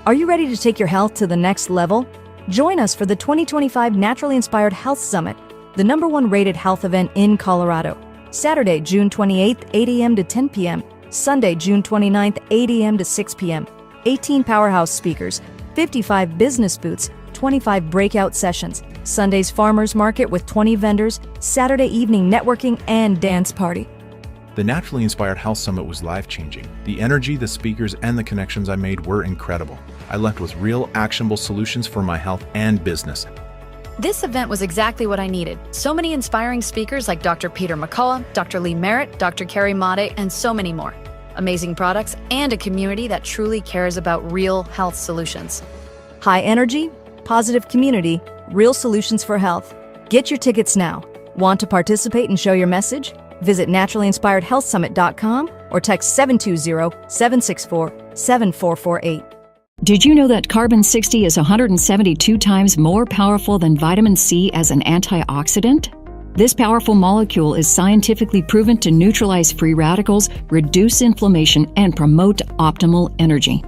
Are you ready to take your health to the next level? Join us for the 2025 Naturally Inspired Health Summit, the #1 rated health event in Colorado. Saturday, June 28th, 8 a.m. to 10 p.m. Sunday, June 29th, 8 a.m. to 6 p.m. 18 powerhouse speakers, 55 business booths, 25 breakout sessions, Sunday's farmers market with 20 vendors, Saturday evening networking and dance party. The Naturally Inspired Health Summit was life-changing. The energy, the speakers, and the connections I made were incredible. I left with real, actionable solutions for my health and business. This event was exactly what I needed. So many inspiring speakers like Dr. Peter McCullough, Dr. Lee Merritt, Dr. Carrie Made, and so many more. Amazing products and a community that truly cares about real health solutions. High energy, positive community, real solutions for health. Get your tickets now. Want to participate and show your message? Visit naturallyinspiredhealthsummit.com or text 720-764-7448. Did you know that carbon-60 is 172 times more powerful than vitamin C as an antioxidant? This powerful molecule is scientifically proven to neutralize free radicals, reduce inflammation, and promote optimal energy.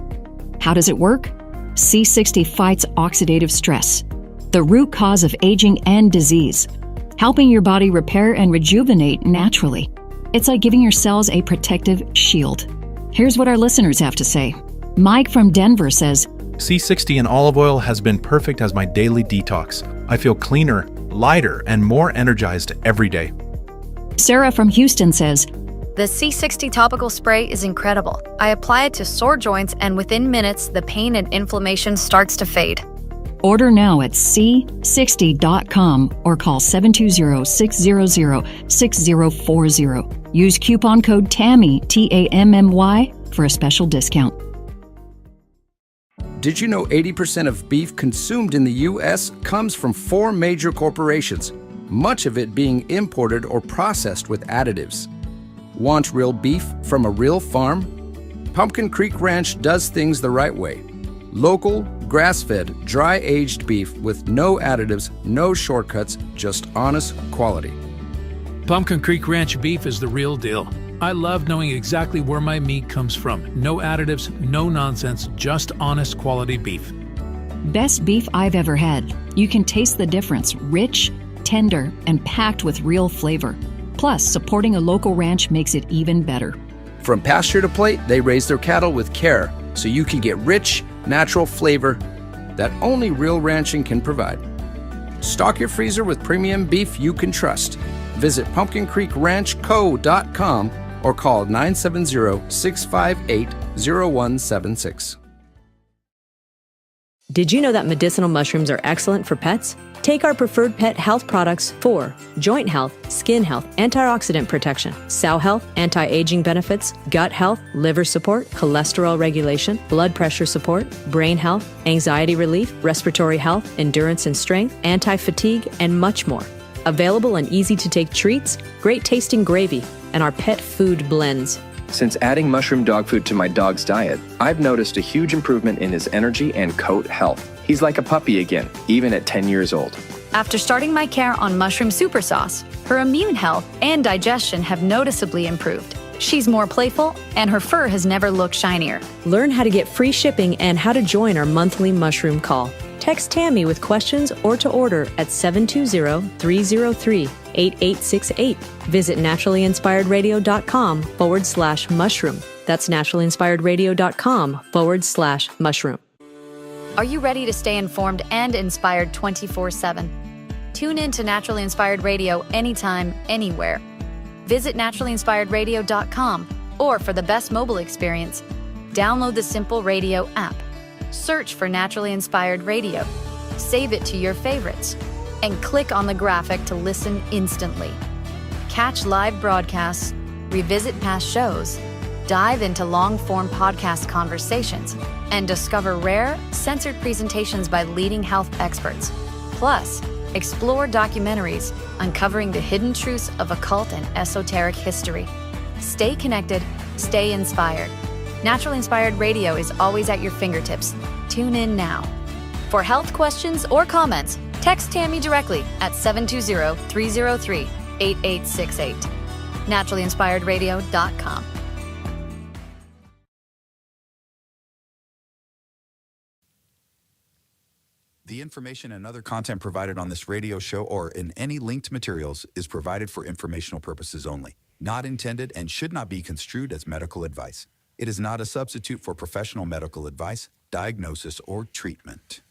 How does it work? C60 fights oxidative stress, the root cause of aging and disease, helping your body repair and rejuvenate naturally. It's like giving your cells a protective shield. Here's what our listeners have to say. Mike from Denver says, C60 in olive oil has been perfect as my daily detox. I feel cleaner, lighter, and more energized every day. Sarah from Houston says, The C60 topical spray is incredible. I apply it to sore joints and within minutes, the pain and inflammation starts to fade. order now at c60.com or call 720-600-6040. Use coupon code TAMMY, T-A-M-M-Y, for a special discount. Did you know 80% of beef consumed in the U.S. comes from 4 major corporations, much of it being imported or processed with additives? Want real beef from a real farm? Pumpkin Creek Ranch does things the right way. Local, grass-fed, dry-aged beef with no additives, no shortcuts, just honest quality. Pumpkin Creek Ranch beef is the real deal. I love knowing exactly where my meat comes from. No additives, no nonsense, just honest quality beef. Best beef I've ever had. You can taste the difference. Rich, tender, and packed with real flavor. Plus, supporting a local ranch makes it even better. From pasture to plate, they raise their cattle with care, so you can get rich, natural flavor that only real ranching can provide. Stock your freezer with premium beef you can trust. Visit pumpkincreekranchco.com or call 970-658-0176. Did you know that medicinal mushrooms are excellent for pets? Take our preferred pet health products for joint health, skin health, antioxidant protection, sow health, anti-aging benefits, gut health, liver support, cholesterol regulation, blood pressure support, brain health, anxiety relief, respiratory health, endurance and strength, anti-fatigue, and much more. Available in easy-to-take treats, great-tasting gravy, and our pet food blends. Since adding mushroom dog food to my dog's diet, I've noticed a huge improvement in his energy and coat health. He's like a puppy again, even at 10 years old. After starting my care on mushroom super sauce, her immune health and digestion have noticeably improved. She's more playful, and her fur has never looked shinier. Learn how to get free shipping and how to join our monthly mushroom call. Text Tammy with questions or to order at 720-303-8868. Visit naturallyinspiredradio.com/mushroom. That's naturallyinspiredradio.com/mushroom. Are you ready to stay informed and inspired 24/7? Tune in to Naturally Inspired Radio anytime, anywhere. Visit naturallyinspiredradio.com or for the best mobile experience, download the Simple Radio app. Search for Naturally Inspired Radio, save it to your favorites, and click on the graphic to listen instantly. Catch live broadcasts, revisit past shows, dive into long-form podcast conversations, and discover rare, censored presentations by leading health experts. Plus, explore documentaries uncovering the hidden truths of occult and esoteric history. Stay connected, stay inspired. Naturally Inspired Radio is always at your fingertips. Tune in now. For health questions or comments, text Tammy directly at 720-303-8868. naturallyinspiredradio.com. The information and other content provided on this radio show or in any linked materials is provided for informational purposes only, not intended and should not be construed as medical advice. It is not a substitute for professional medical advice, diagnosis, or treatment.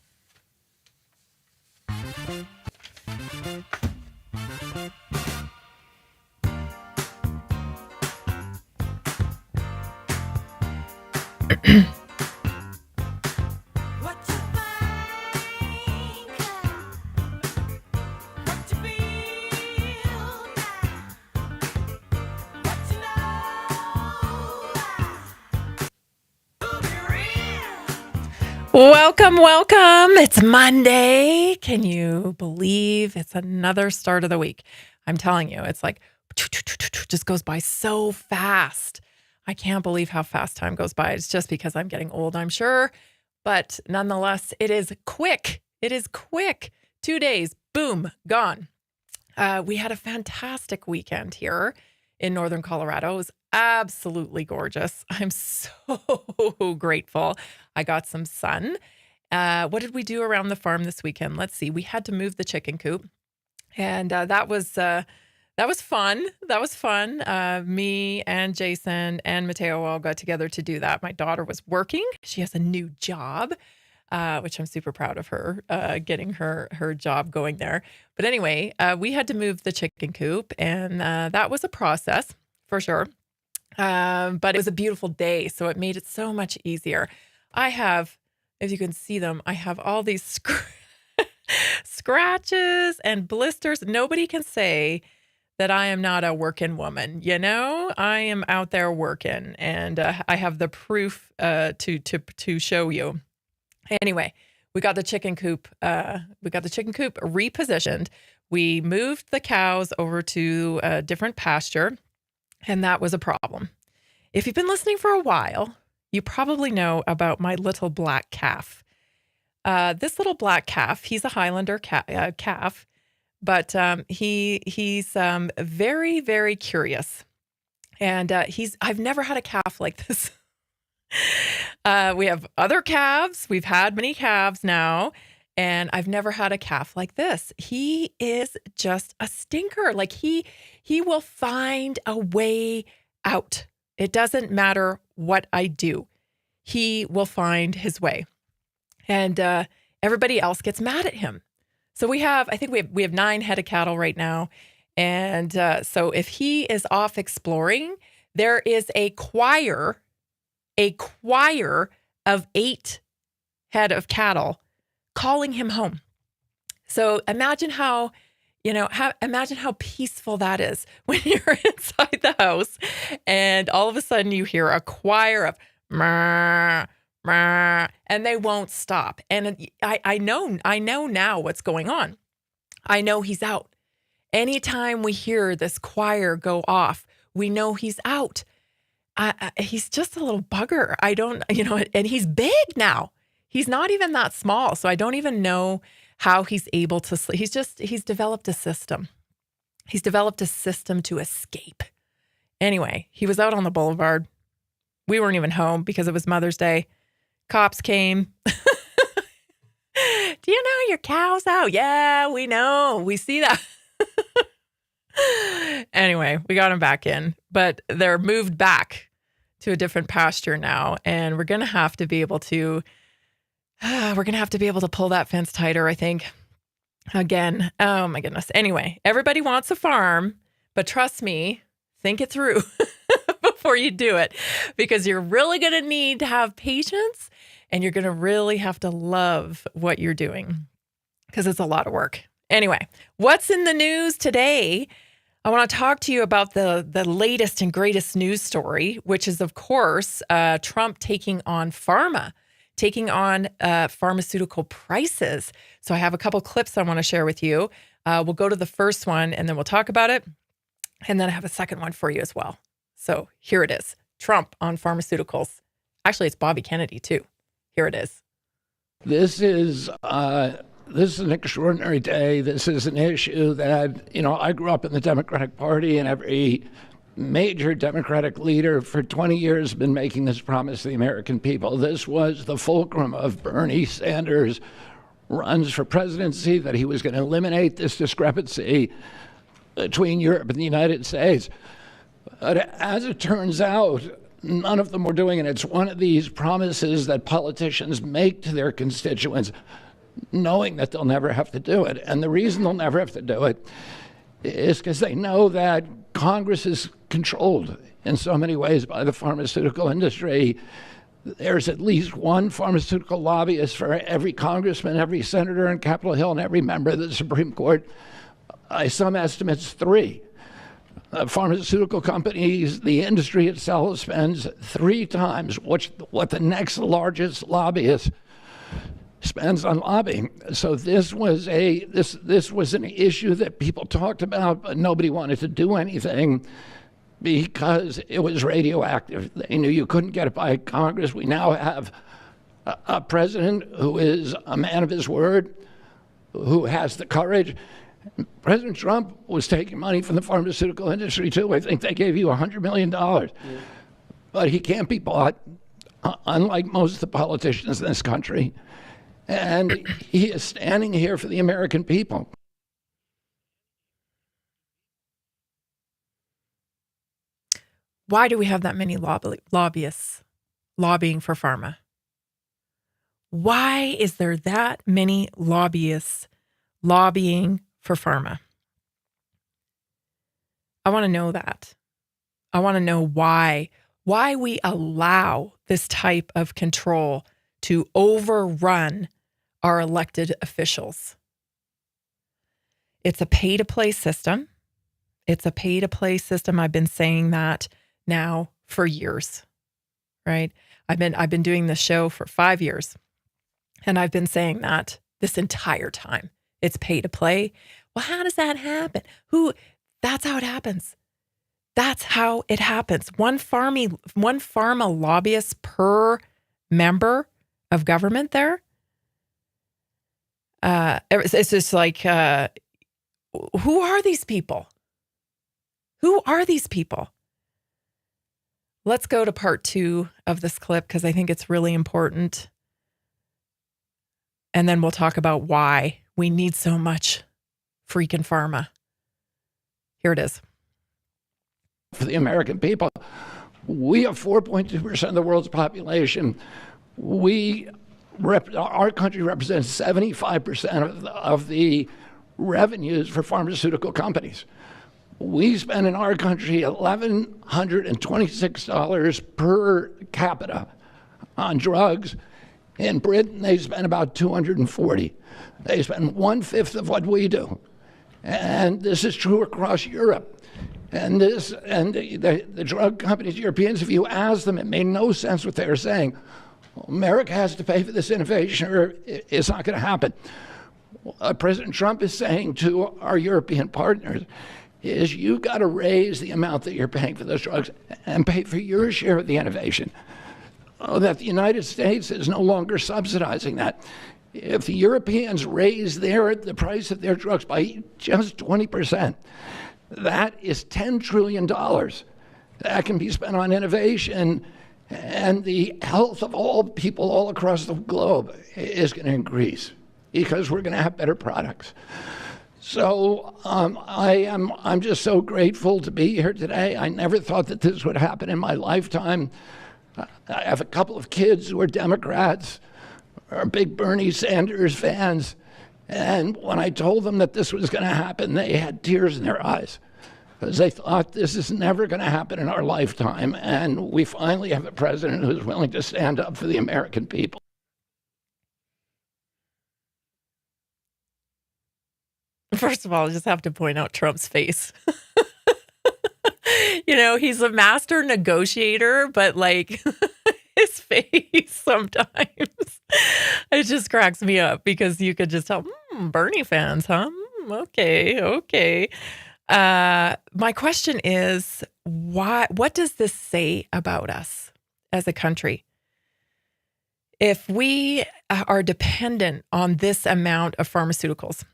Welcome, welcome. It's Monday. Can you believe it's another start of the week? I'm telling you, it's like just goes by so fast. I can't believe how fast time goes by. It's just because I'm getting old, I'm sure. But nonetheless, it is quick. It is quick. 2 days, boom, gone. We had a fantastic weekend here in Northern Colorado. It was absolutely gorgeous. I'm so grateful. I got some sun. What did we do around the farm this weekend? Let's see. We had to move the chicken coop, and that was fun. That was fun. Me and Jason and Mateo all got together to do that. My daughter was working. She has a new job, which I'm super proud of her, getting her job going there. But anyway, we had to move the chicken coop, and that was a process for sure. But it was a beautiful day, so it made it so much easier. I have, if you can see them, I have all these scratches and blisters. Nobody can say that I am not a working woman. You know, I am out there working, and I have the proof to show you. Anyway, we got the chicken coop. Repositioned. We moved the cows over to a different pasture, and that was a problem. If you've been listening for a while, you probably know about my little black calf. This little black calf, he's a Highlander calf, but he's very, very curious. And I've never had a calf like this. We have other calves. We've had many calves now, and I've never had a calf like this. He is just a stinker. Like he will find a way out. It doesn't matter what I do. He will find his way. And everybody else gets mad at him. So I think we have 9 head of cattle right now. And so if he is off exploring, there is a choir of 8 head of cattle calling him home. So imagine how peaceful that is when you're inside the house and all of a sudden you hear a choir of "Meh, meh," and they won't stop. And I know now what's going on. I know he's out. Anytime we hear this choir go off, we know he's out. He's just a little bugger. And he's big now. He's not even that small. So I don't even know how he's able to sleep. He's developed a system. He's developed a system to escape. Anyway, he was out on the boulevard. We weren't even home because it was Mother's Day. Cops came. Do you know your cow's out? Yeah, we know. We see that. Anyway, we got him back in, but they're moved back to a different pasture now, and we're going to have to be able to pull that fence tighter, I think. Again, oh my goodness. Anyway, everybody wants a farm, but trust me, think it through before you do it, because you're really going to need to have patience, and you're going to really have to love what you're doing, because it's a lot of work. Anyway, what's in the news today? I want to talk to you about the latest and greatest news story, which is, of course, Trump taking on pharma. Taking on pharmaceutical prices. So I have a couple clips I want to share with you. We'll go to the first one and then we'll talk about it. And then I have a second one for you as well. So here it is. Trump on pharmaceuticals. Actually, it's Bobby Kennedy too. Here it is. This is an extraordinary day. This is an issue that, I grew up in the Democratic Party, and every major Democratic leader for 20 years has been making this promise to the American people. This was the fulcrum of Bernie Sanders' runs for presidency that he was going to eliminate this discrepancy between Europe and the United States. But as it turns out, none of them were doing it. It's one of these promises that politicians make to their constituents, knowing that they'll never have to do it. And the reason they'll never have to do it is because they know that Congress is controlled in so many ways by the pharmaceutical industry. There's at least one pharmaceutical lobbyist for every congressman, every senator in Capitol Hill, and every member of the Supreme Court. By some estimates, 3. Pharmaceutical companies, the industry itself spends 3 times what the next largest lobbyist spends on lobbying. So this was an issue that people talked about, but nobody wanted to do anything because it was radioactive. They knew you couldn't get it by Congress. We now have a president who is a man of his word, who has the courage. President Trump was taking money from the pharmaceutical industry too. I think they gave you $100 million. But he can't be bought, unlike most of the politicians in this country. And he is standing here for the American people. Why do we have that many lobbyists lobbying for pharma? Why is there that many lobbyists lobbying for pharma? I want to know that. I want to know why we allow this type of control to overrun our elected officials. It's a pay-to-play system. It's a pay-to-play system. I've been saying that now for years, right? I've been doing this show for 5 years, and I've been saying that this entire time. It's pay-to-play. Well, how does that happen? That's how it happens. That's how it happens. One pharma lobbyist per member of government there. It's just like, who are these people? Who are these people? Let's go to part 2 of this clip because I think it's really important. And then we'll talk about why we need so much freaking pharma. Here it is. For the American people, we have 4.2% of the world's population. Our country represents 75% of the revenues for pharmaceutical companies. We spend in our country $1,126 per capita on drugs. In Britain, they spend about $240. They spend 1/5 of what we do. And this is true across Europe. And the drug companies, Europeans, if you ask them, it made no sense what they were saying. America has to pay for this innovation or it's not going to happen. What President Trump is saying to our European partners is you got to raise the amount that you're paying for those drugs and pay for your share of the innovation. That the United States is no longer subsidizing that. If the Europeans raise the price of their drugs by just 20%, that is $10 trillion that can be spent on innovation, and the health of all people all across the globe is going to increase because we're going to have better products. So I'm just so grateful to be here today. I never thought that this would happen in my lifetime. I have a couple of kids who are Democrats, are big Bernie Sanders fans. And when I told them that this was going to happen, they had tears in their eyes because they thought this is never going to happen in our lifetime. And we finally have a president who's willing to stand up for the American people. First of all, I just have to point out Trump's face. You know, he's a master negotiator, but like his face sometimes, it just cracks me up because you could just tell, Bernie fans, huh? Okay. My question is, what does this say about us as a country? If we are dependent on this amount of pharmaceuticals,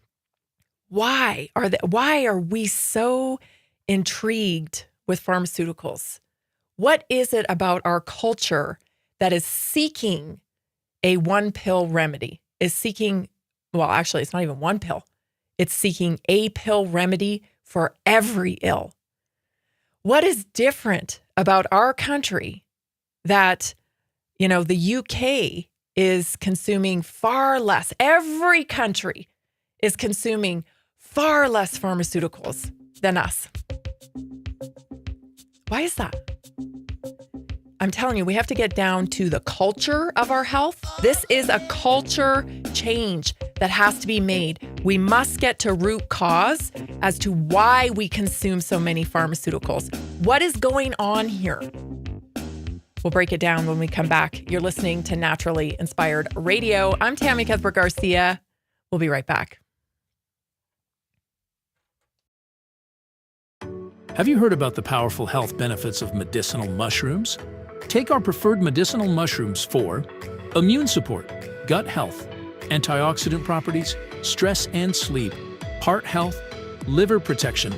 why are we so intrigued with pharmaceuticals? What is it about our culture that is seeking a one pill remedy, is seeking well, actually, it's not even one pill. It's seeking a pill remedy for every ill. What is different about our country that, the UK is consuming far less? Every country is consuming far less pharmaceuticals than us. Why is that? I'm telling you, we have to get down to the culture of our health. This is a culture change that has to be made. We must get to root cause as to why we consume so many pharmaceuticals. What is going on here? We'll break it down when we come back. You're listening to Naturally Inspired Radio. I'm Tammy Cuthbert Garcia. We'll be right back. Have you heard about the powerful health benefits of medicinal mushrooms? Take our preferred medicinal mushrooms for immune support, gut health, antioxidant properties, stress and sleep, heart health, liver protection,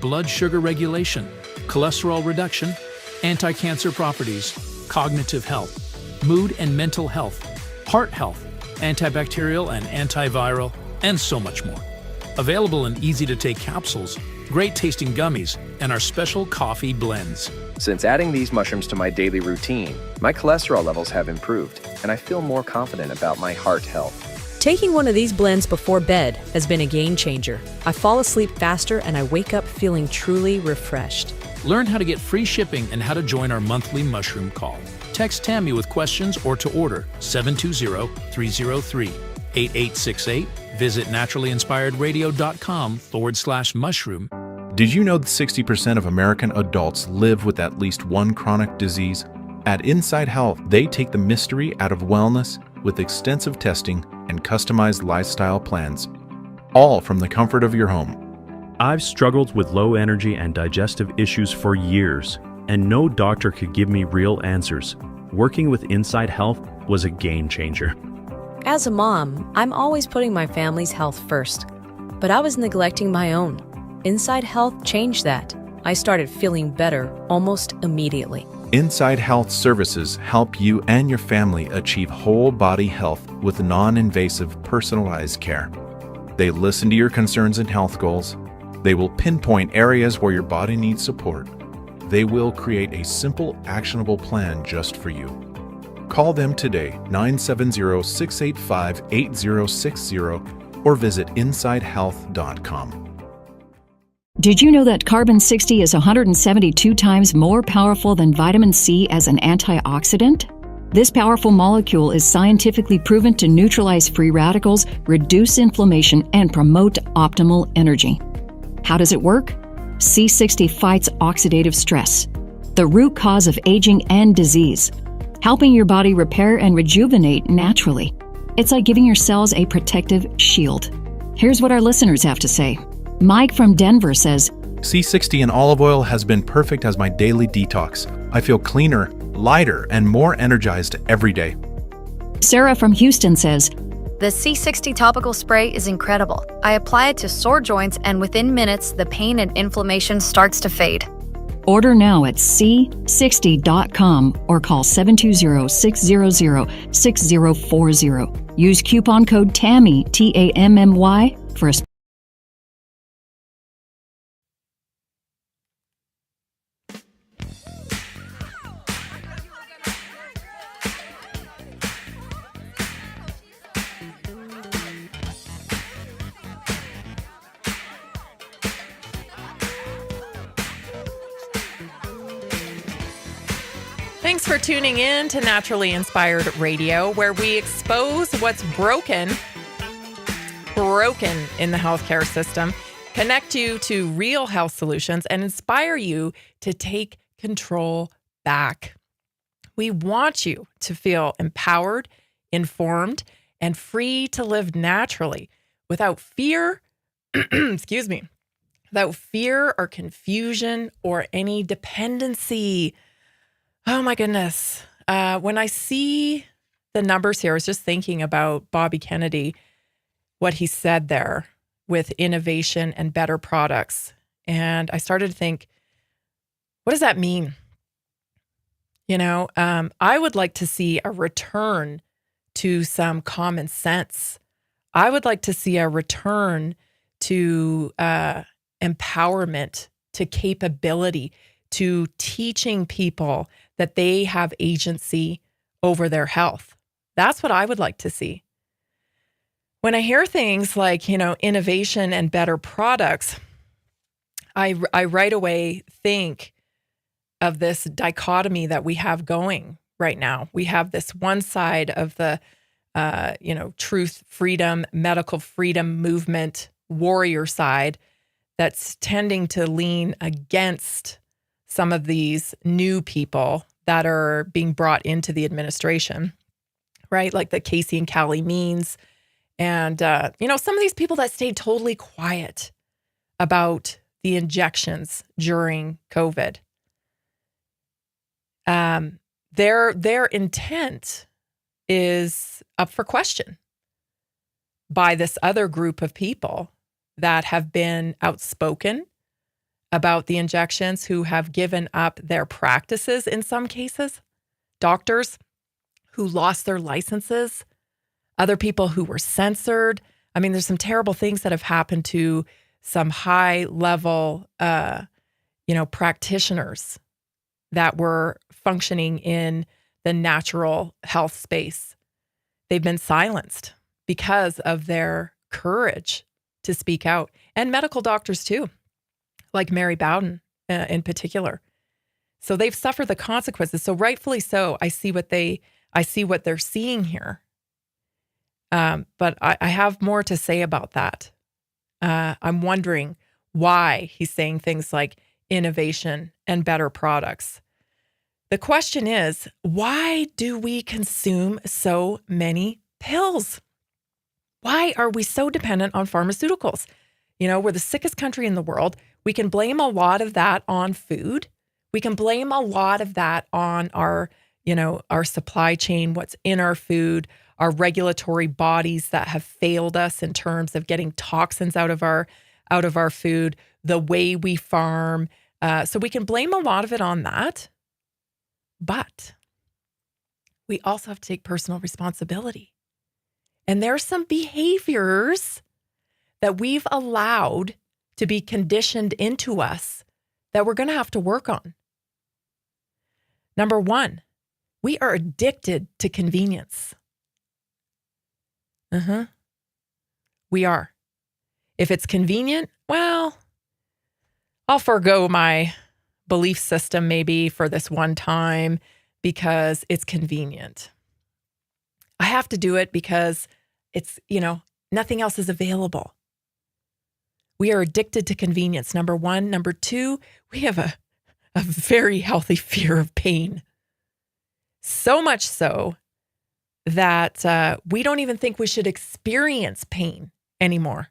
blood sugar regulation, cholesterol reduction, anti-cancer properties, cognitive health, mood and mental health, heart health, antibacterial and antiviral, and so much more. Available in easy-to-take capsules, great-tasting gummies, and our special coffee blends. Since adding these mushrooms to my daily routine, my cholesterol levels have improved, and I feel more confident about my heart health. Taking one of these blends before bed has been a game changer. I fall asleep faster and I wake up feeling truly refreshed. Learn how to get free shipping and how to join our monthly mushroom call. Text Tammy with questions or to order 720-303-8868. Visit naturallyinspiredradio.com/mushroom. Did you know that 60% of American adults live with at least one chronic disease? At Inside Health, they take the mystery out of wellness with extensive testing and customized lifestyle plans, all from the comfort of your home. I've struggled with low energy and digestive issues for years, and no doctor could give me real answers. Working with Inside Health was a game changer. As a mom, I'm always putting my family's health first, but I was neglecting my own. Inside Health changed that. I started feeling better almost immediately. Inside Health services help you and your family achieve whole body health with non-invasive personalized care. They listen to your concerns and health goals. They will pinpoint areas where your body needs support. They will create a simple, actionable plan just for you. Call them today, 970-685-8060, or visit InsideHealth.com. Did you know that carbon 60 is 172 times more powerful than vitamin C as an antioxidant? This powerful molecule is scientifically proven to neutralize free radicals, reduce inflammation, and promote optimal energy. How does it work? C60 fights oxidative stress, the root cause of aging and disease, helping your body repair and rejuvenate naturally. It's like giving your cells a protective shield. Here's what our listeners have to say. Mike from Denver says, C60 and olive oil has been perfect as my daily detox. I feel cleaner, lighter, and more energized every day. Sarah from Houston says, The C60 topical spray is incredible. I apply it to sore joints, and within minutes, the pain and inflammation starts to fade. Order now at c60.com or call 720-600-6040. Use coupon code TAMMY, TAMMY, for a Thanks for tuning in to Naturally Inspired Radio, where we expose what's broken in the healthcare system, connect you to real health solutions, and inspire you to take control back. We want you to feel empowered, informed, and free to live naturally without fear, without fear or confusion or any dependency. Oh my goodness. When I see the numbers here, I was just thinking about Bobby Kennedy, what he said there with innovation and better products. And I started to think, what does that mean? I would like to see a return to some common sense I would like to see a return to empowerment, to capability, to teaching people that they have agency over their health. That's what I would like to see. When I hear things like, innovation and better products, I right away think of this dichotomy that we have going right now. We have this one side of the, truth, freedom, medical freedom movement, warrior side that's tending to lean against some of these new people that are being brought into the administration, right? Like the Casey and Callie Means. And, some of these people that stayed totally quiet about the injections during COVID. Their intent is up for question by this other group of people that have been outspoken about the injections, who have given up their practices in some cases, doctors who lost their licenses, other people who were censored. I mean, there's some terrible things that have happened to some high-level, practitioners that were functioning in the natural health space. They've been silenced because of their courage to speak out. And medical doctors too, like Mary Bowden in particular. So they've suffered the consequences. So rightfully so, I see what they're seeing here. But I have more to say about that. I'm wondering why he's saying things like innovation and better products. The question is, why do we consume so many pills? Why are we so dependent on pharmaceuticals? We're the sickest country in the world. We can blame a lot of that on food. We can blame a lot of that on our supply chain, what's in our food, our regulatory bodies that have failed us in terms of getting toxins out of our food, the way we farm. So we can blame a lot of it on that. But we also have to take personal responsibility. And there are some behaviors that we've allowed to be conditioned into us that we're going to have to work on. Number one, we are addicted to convenience. We are. If it's convenient, well, I'll forego my belief system maybe for this one time because it's convenient. I have to do it because it's, nothing else is available. We are addicted to convenience, number one. Number two, we have a very healthy fear of pain. So much so that we don't even think we should experience pain anymore.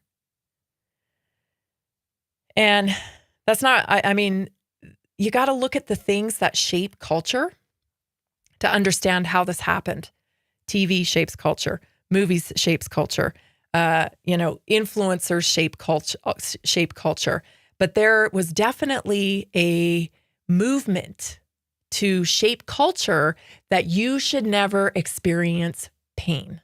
And that's not, you got to look at the things that shape culture to understand how this happened. TV shapes culture, movies shapes culture, influencers shape culture. But there was definitely a movement to shape culture that you should never experience pain,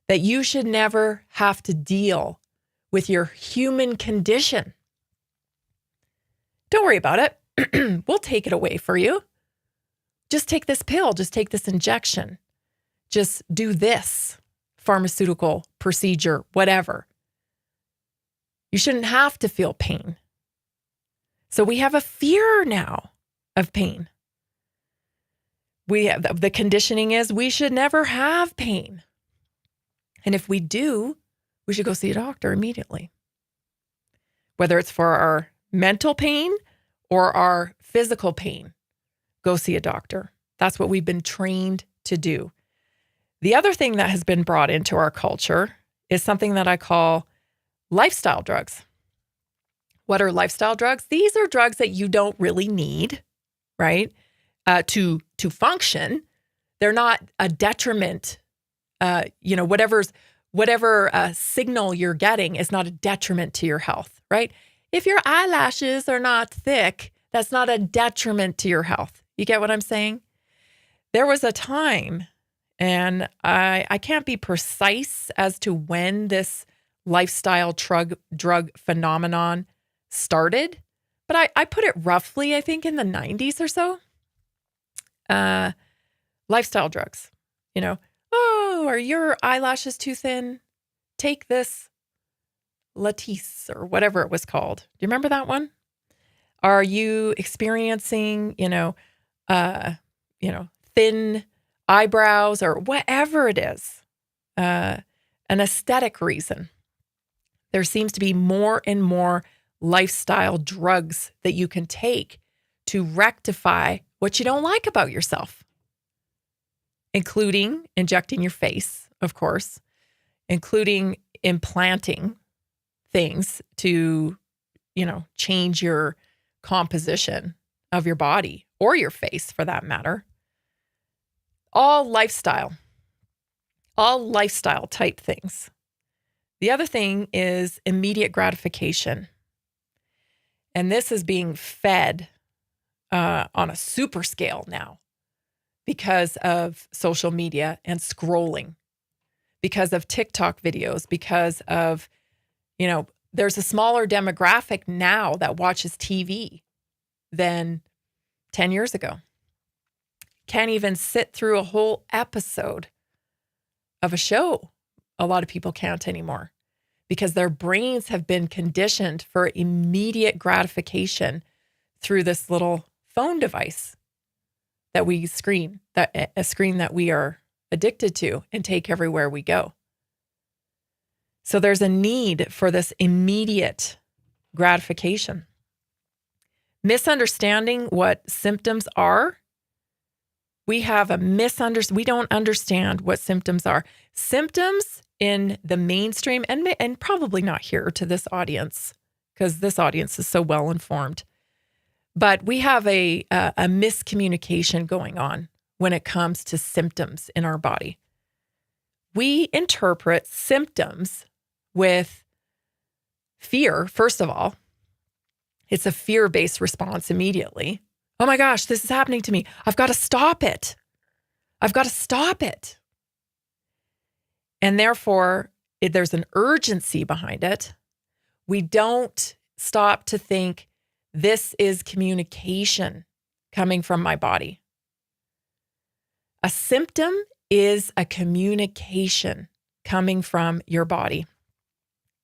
that you should never have to deal with your human condition. Don't worry about it. We'll take it away for you. Just take this pill. Just take this injection. Just do this pharmaceutical procedure, whatever. You shouldn't have to feel pain. So we have a fear now of pain. We have, the conditioning is we should never have pain. And if we do, we should go see a doctor immediately. Whether it's for our mental pain or our physical pain, go see a doctor. That's what we've been trained to do. The other thing that has been brought into our culture is something that I call lifestyle drugs. What are lifestyle drugs? These are drugs that you don't really need, right? To function. They're not a detriment. Whatever signal you're getting is not a detriment to your health, right? If your eyelashes are not thick, that's not a detriment to your health. You get what I'm saying? There was a time And I can't be precise as to when this lifestyle drug phenomenon started, but I put it roughly, I think, in the 90s or so. Lifestyle drugs, oh, are your eyelashes too thin? Take this Latisse or whatever it was called. Do you remember that one? Are you experiencing, thin eyebrows or whatever it is, an aesthetic reason? There seems to be more and more lifestyle drugs that you can take to rectify what you don't like about yourself, including injecting your face, of course, including implanting things to, change your composition of your body or your face for that matter. All lifestyle type things. The other thing is immediate gratification. And this is being fed on a super scale now because of social media and scrolling, because of TikTok videos, because of, there's a smaller demographic now that watches TV than 10 years ago. Can't even sit through a whole episode of a show. A lot of people can't anymore because their brains have been conditioned for immediate gratification through this little phone device that we screen that we are addicted to and take everywhere we go. So there's a need for this immediate gratification. Misunderstanding what symptoms are. We have we don't understand what symptoms are. Symptoms in the mainstream, and probably not here to this audience, because this audience is so well informed. But we have a miscommunication going on when it comes to symptoms in our body. We interpret symptoms with fear, first of all. It's a fear-based response immediately. Oh my gosh, this is happening to me. I've got to stop it. I've got to stop it. And therefore, there's an urgency behind it. We don't stop to think, this is communication coming from my body. A symptom is a communication coming from your body.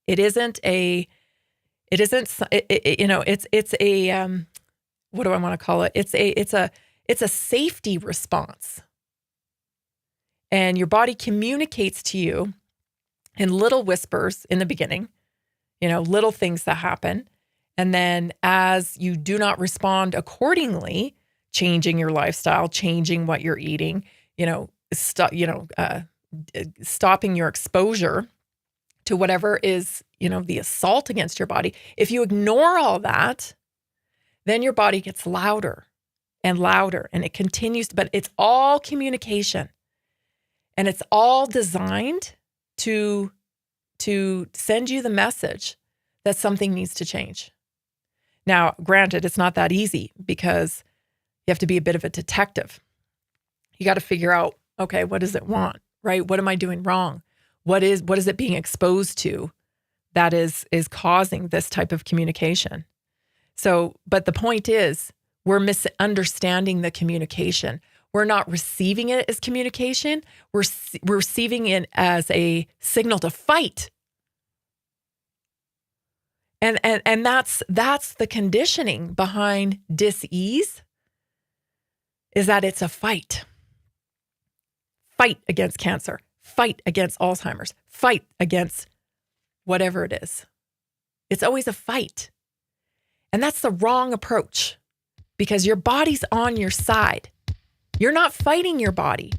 It's a what do I want to call it? It's a safety response. And your body communicates to you in little whispers in the beginning, little things that happen. And then as you do not respond accordingly, changing your lifestyle, changing what you're eating, stopping your exposure to whatever is, the assault against your body. If you ignore all that, then your body gets louder and louder, and it continues, but it's all communication. And it's all designed to send you the message that something needs to change. Now, granted, it's not that easy because you have to be a bit of a detective. You got to figure out, okay, what does it want, right? What am I doing wrong? What is it being exposed to that is causing this type of communication? So, but the point is, we're misunderstanding the communication. We're not receiving it as communication. We're receiving it as a signal to fight. And that's the conditioning behind dis-ease, is that it's a fight. Fight against cancer, fight against Alzheimer's, fight against whatever it is. It's always a fight. And that's the wrong approach because your body's on your side. You're not fighting your body.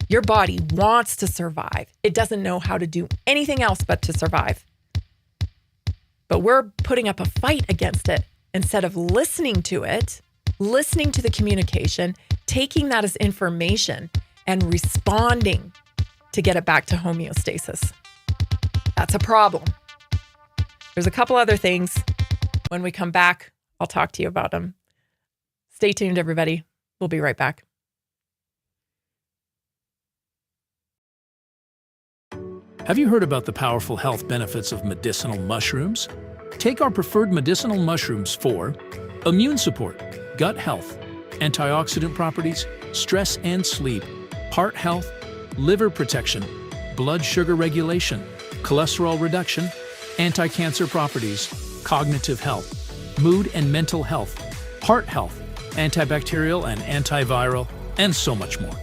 Your body wants to survive. It doesn't know how to do anything else but to survive. But we're putting up a fight against it instead of listening to it, listening to the communication, taking that as information and responding to get it back to homeostasis. That's a problem. There's a couple other things. When we come back, I'll talk to you about them. Stay tuned, everybody. We'll be right back. Have you heard about the powerful health benefits of medicinal mushrooms? Take our preferred medicinal mushrooms for immune support, gut health, antioxidant properties, stress and sleep, heart health, liver protection, blood sugar regulation, cholesterol reduction, anti-cancer properties, cognitive health, mood and mental health, heart health, antibacterial and antiviral, and so much more.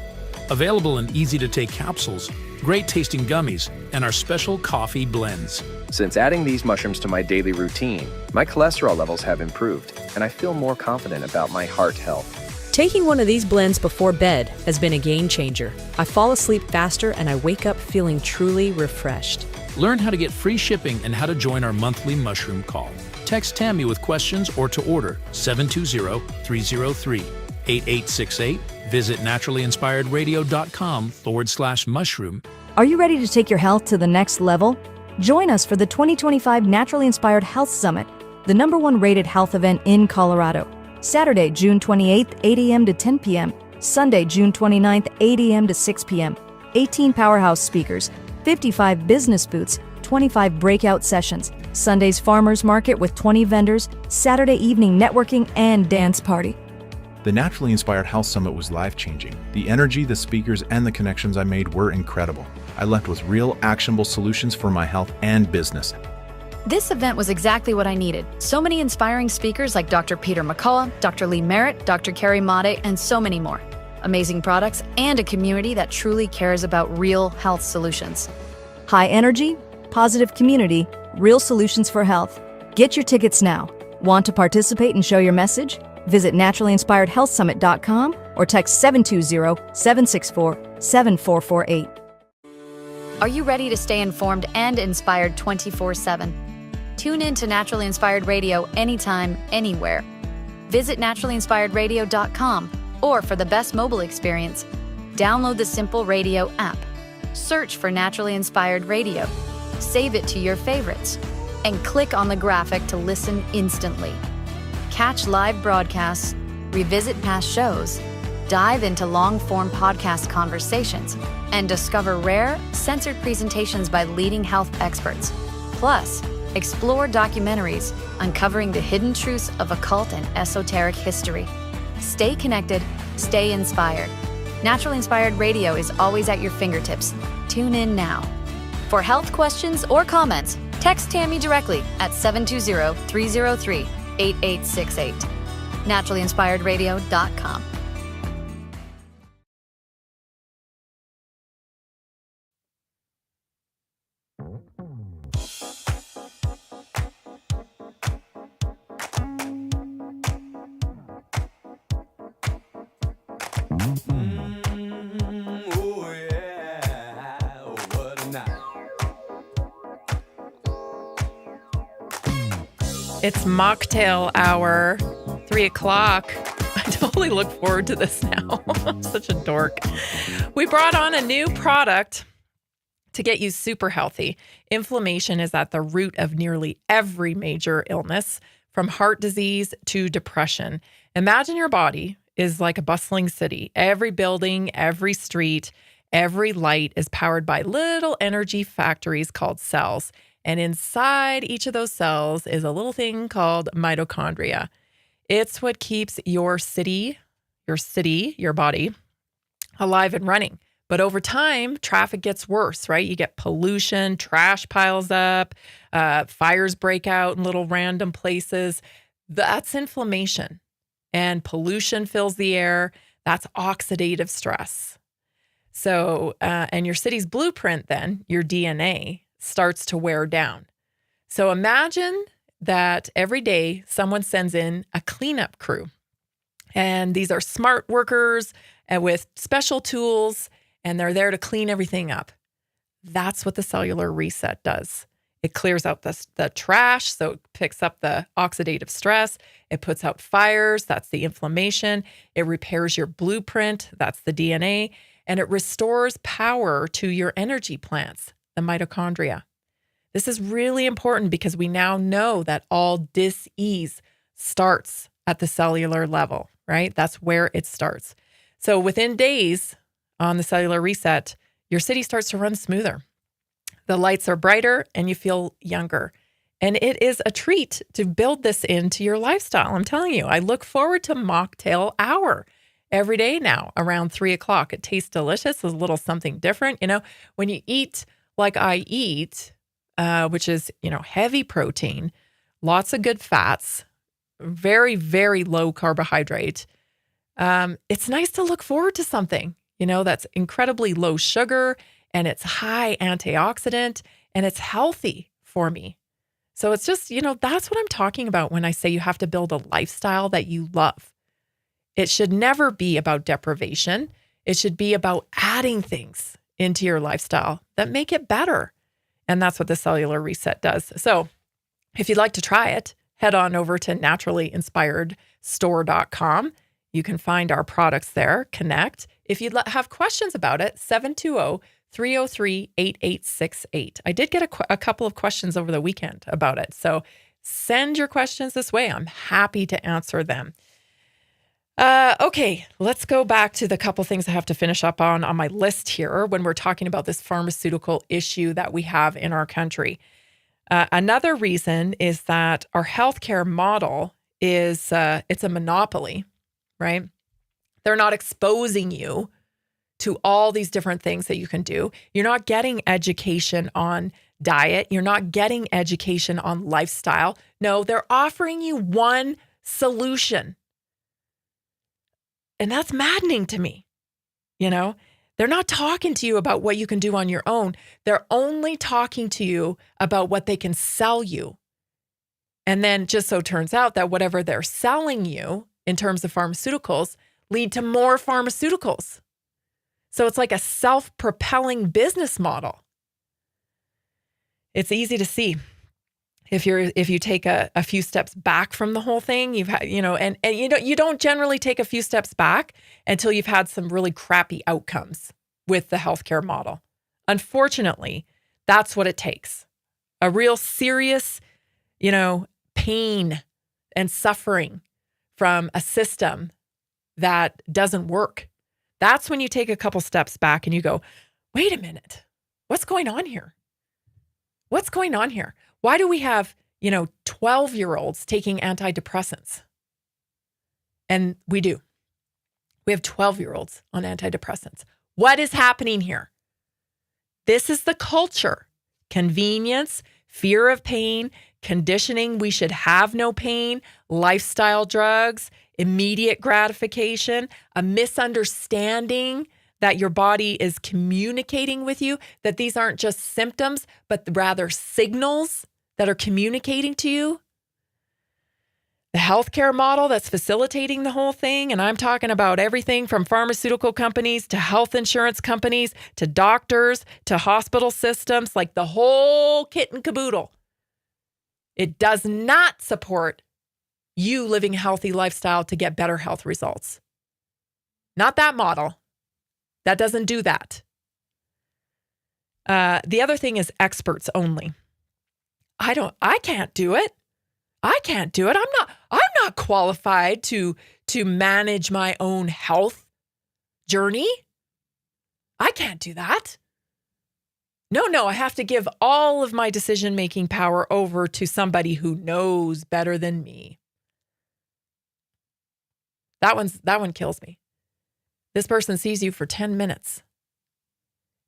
Available in easy-to-take capsules, great-tasting gummies, and our special coffee blends. Since adding these mushrooms to my daily routine, my cholesterol levels have improved, and I feel more confident about my heart health. Taking one of these blends before bed has been a game changer. I fall asleep faster and I wake up feeling truly refreshed. Learn how to get free shipping and how to join our monthly mushroom call. Text Tammy with questions or to order 720-303-8868. Visit naturallyinspiredradio.com/mushroom. Are you ready to take your health to the next level? Join us for the 2025 Naturally Inspired Health Summit, the #1 rated health event in Colorado. Saturday, June 28th, 8 a.m. to 10 p.m. Sunday, June 29th, 8 a.m. to 6 p.m. 18 powerhouse speakers, 55 business booths, 25 breakout sessions, Sunday's farmers market with 20 vendors, Saturday evening networking and dance party. The Naturally Inspired Health Summit was life-changing. The energy, the speakers, and the connections I made were incredible. I left with real, actionable solutions for my health and business. This event was exactly what I needed. So many inspiring speakers like Dr. Peter McCullough, Dr. Lee Merritt, Dr. Carrie Made, and so many more. Amazing products and a community that truly cares about real health solutions. High energy, positive community, real solutions for health. Get your tickets now. Want to participate and show your message? Visit naturallyinspiredhealthsummit.com or text 720-764-7448. Are you ready to stay informed and inspired 24/7? Tune in to Naturally Inspired Radio anytime, anywhere. Visit naturallyinspiredradio.com, or for the best mobile experience, download the Simple Radio app. Search for Naturally Inspired Radio, save it to your favorites, and click on the graphic to listen instantly. Catch live broadcasts, revisit past shows, dive into long-form podcast conversations, and discover rare, censored presentations by leading health experts. Plus, explore documentaries uncovering the hidden truths of occult and esoteric history. Stay connected, stay inspired. Naturally Inspired Radio is always at your fingertips. Tune in now. For health questions or comments, text Tammy directly at 720-303-8868. naturallyinspiredradio.com. It's mocktail hour, 3 o'clock. I totally look forward to this now. I'm such a dork. We brought on a new product to get you super healthy. Inflammation is at the root of nearly every major illness, from heart disease to depression. Imagine your body is like a bustling city. Every building, every street, every light is powered by little energy factories called cells. And inside each of those cells is a little thing called mitochondria. It's what keeps your body, alive and running. But over time, traffic gets worse, right? You get pollution, trash piles up, fires break out in little random places. That's inflammation. And pollution fills the air. That's oxidative stress. So, and your city's blueprint then, your DNA, starts to wear down. So imagine that every day someone sends in a cleanup crew. And these are smart workers and with special tools, and they're there to clean everything up. That's what the cellular reset does. It clears out the trash, so it picks up the oxidative stress. It puts out fires, that's the inflammation. It repairs your blueprint, that's the DNA. And it restores power to your energy plants, the mitochondria. This is really important because we now know that all dis-ease starts at the cellular level, right? That's where it starts. So within days on the cellular reset, your city starts to run smoother. The lights are brighter and you feel younger. And it is a treat to build this into your lifestyle. I'm telling you, I look forward to mocktail hour every day now around 3:00. It tastes delicious. It's a little something different. When you eat like I eat, which is, heavy protein, lots of good fats, very, very low carbohydrate. It's nice to look forward to something, that's incredibly low sugar and it's high antioxidant and it's healthy for me. So it's just, that's what I'm talking about when I say you have to build a lifestyle that you love. It should never be about deprivation. It should be about adding things into your lifestyle that make it better. And that's what the Cellular Reset does. So if you'd like to try it, head on over to naturallyinspiredstore.com. You can find our products there, connect. If you'd have questions about it, 720-303-8868. I did get a couple of questions over the weekend about it. So send your questions this way. I'm happy to answer them. Okay, let's go back to the couple things I have to finish up on my list here when we're talking about this pharmaceutical issue that we have in our country. Another reason is that our healthcare model is it's a monopoly, right? They're not exposing you to all these different things that you can do. You're not getting education on diet. You're not getting education on lifestyle. No, they're offering you one solution. And that's maddening to me. They're not talking to you about what you can do on your own. They're only talking to you about what they can sell you. And then just so turns out that whatever they're selling you in terms of pharmaceuticals lead to more pharmaceuticals. So it's like a self-propelling business model. It's easy to see if you take a few steps back from the whole thing. You've had, and you don't generally take a few steps back until you've had some really crappy outcomes with the healthcare model. Unfortunately, that's what it takes. A real serious, pain and suffering from a system that doesn't work. That's when you take a couple steps back and you go, wait a minute, what's going on here? What's going on here? Why do we have, 12-year-olds taking antidepressants? And we do. We have 12-year-olds on antidepressants. What is happening here? This is the culture. Convenience, fear of pain, conditioning we should have no pain, lifestyle drugs, immediate gratification, a misunderstanding that your body is communicating with you, that these aren't just symptoms, but rather signals that are communicating to you. The healthcare model that's facilitating the whole thing, and I'm talking about everything from pharmaceutical companies to health insurance companies to doctors to hospital systems, like the whole kit and caboodle. It does not support you living a healthy lifestyle to get better health results. Not that model. That doesn't do that. The other thing is experts only. I can't do it. I can't do it. I'm not qualified to manage my own health journey. I can't do that. No, I have to give all of my decision-making power over to somebody who knows better than me. That one kills me. This person sees you for 10 minutes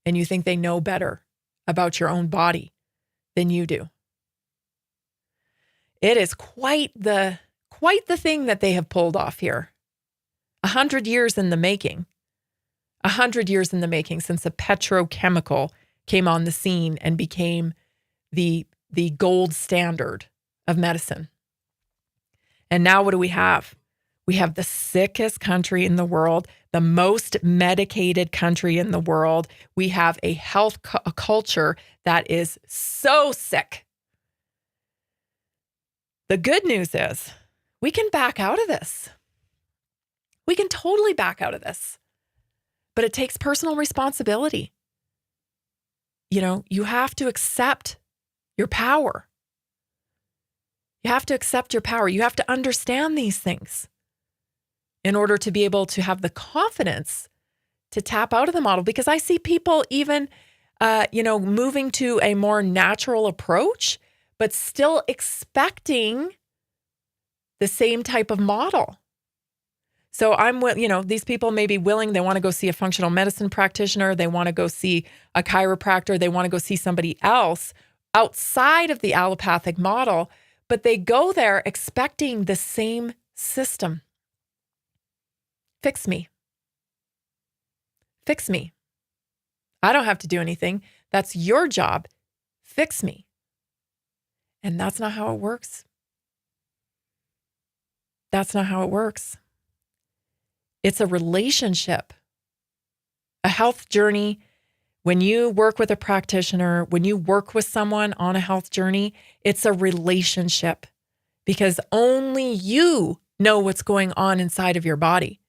and you think they know better about your own body than you do. It is quite the thing that they have pulled off here. 100 years in the making. 100 years in the making since a petrochemical came on the scene and became the gold standard of medicine. And now what do we have? We have the sickest country in the world, the most medicated country in the world. We have a health culture that is so sick. The good news is we can back out of this. We can totally back out of this. But it takes personal responsibility. You have to accept your power. You have to accept your power. You have to understand these things in order to be able to have the confidence to tap out of the model. Because I see people even moving to a more natural approach, but still expecting the same type of model. So these people may be willing, they want to go see a functional medicine practitioner, they want to go see a chiropractor, they want to go see somebody else outside of the allopathic model, but they go there expecting the same system. Fix me. Fix me. I don't have to do anything. That's your job. Fix me. And that's not how it works. That's not how it works. It's a relationship, a health journey. When you work with a practitioner, when you work with someone on a health journey, it's a relationship because only you know what's going on inside of your body.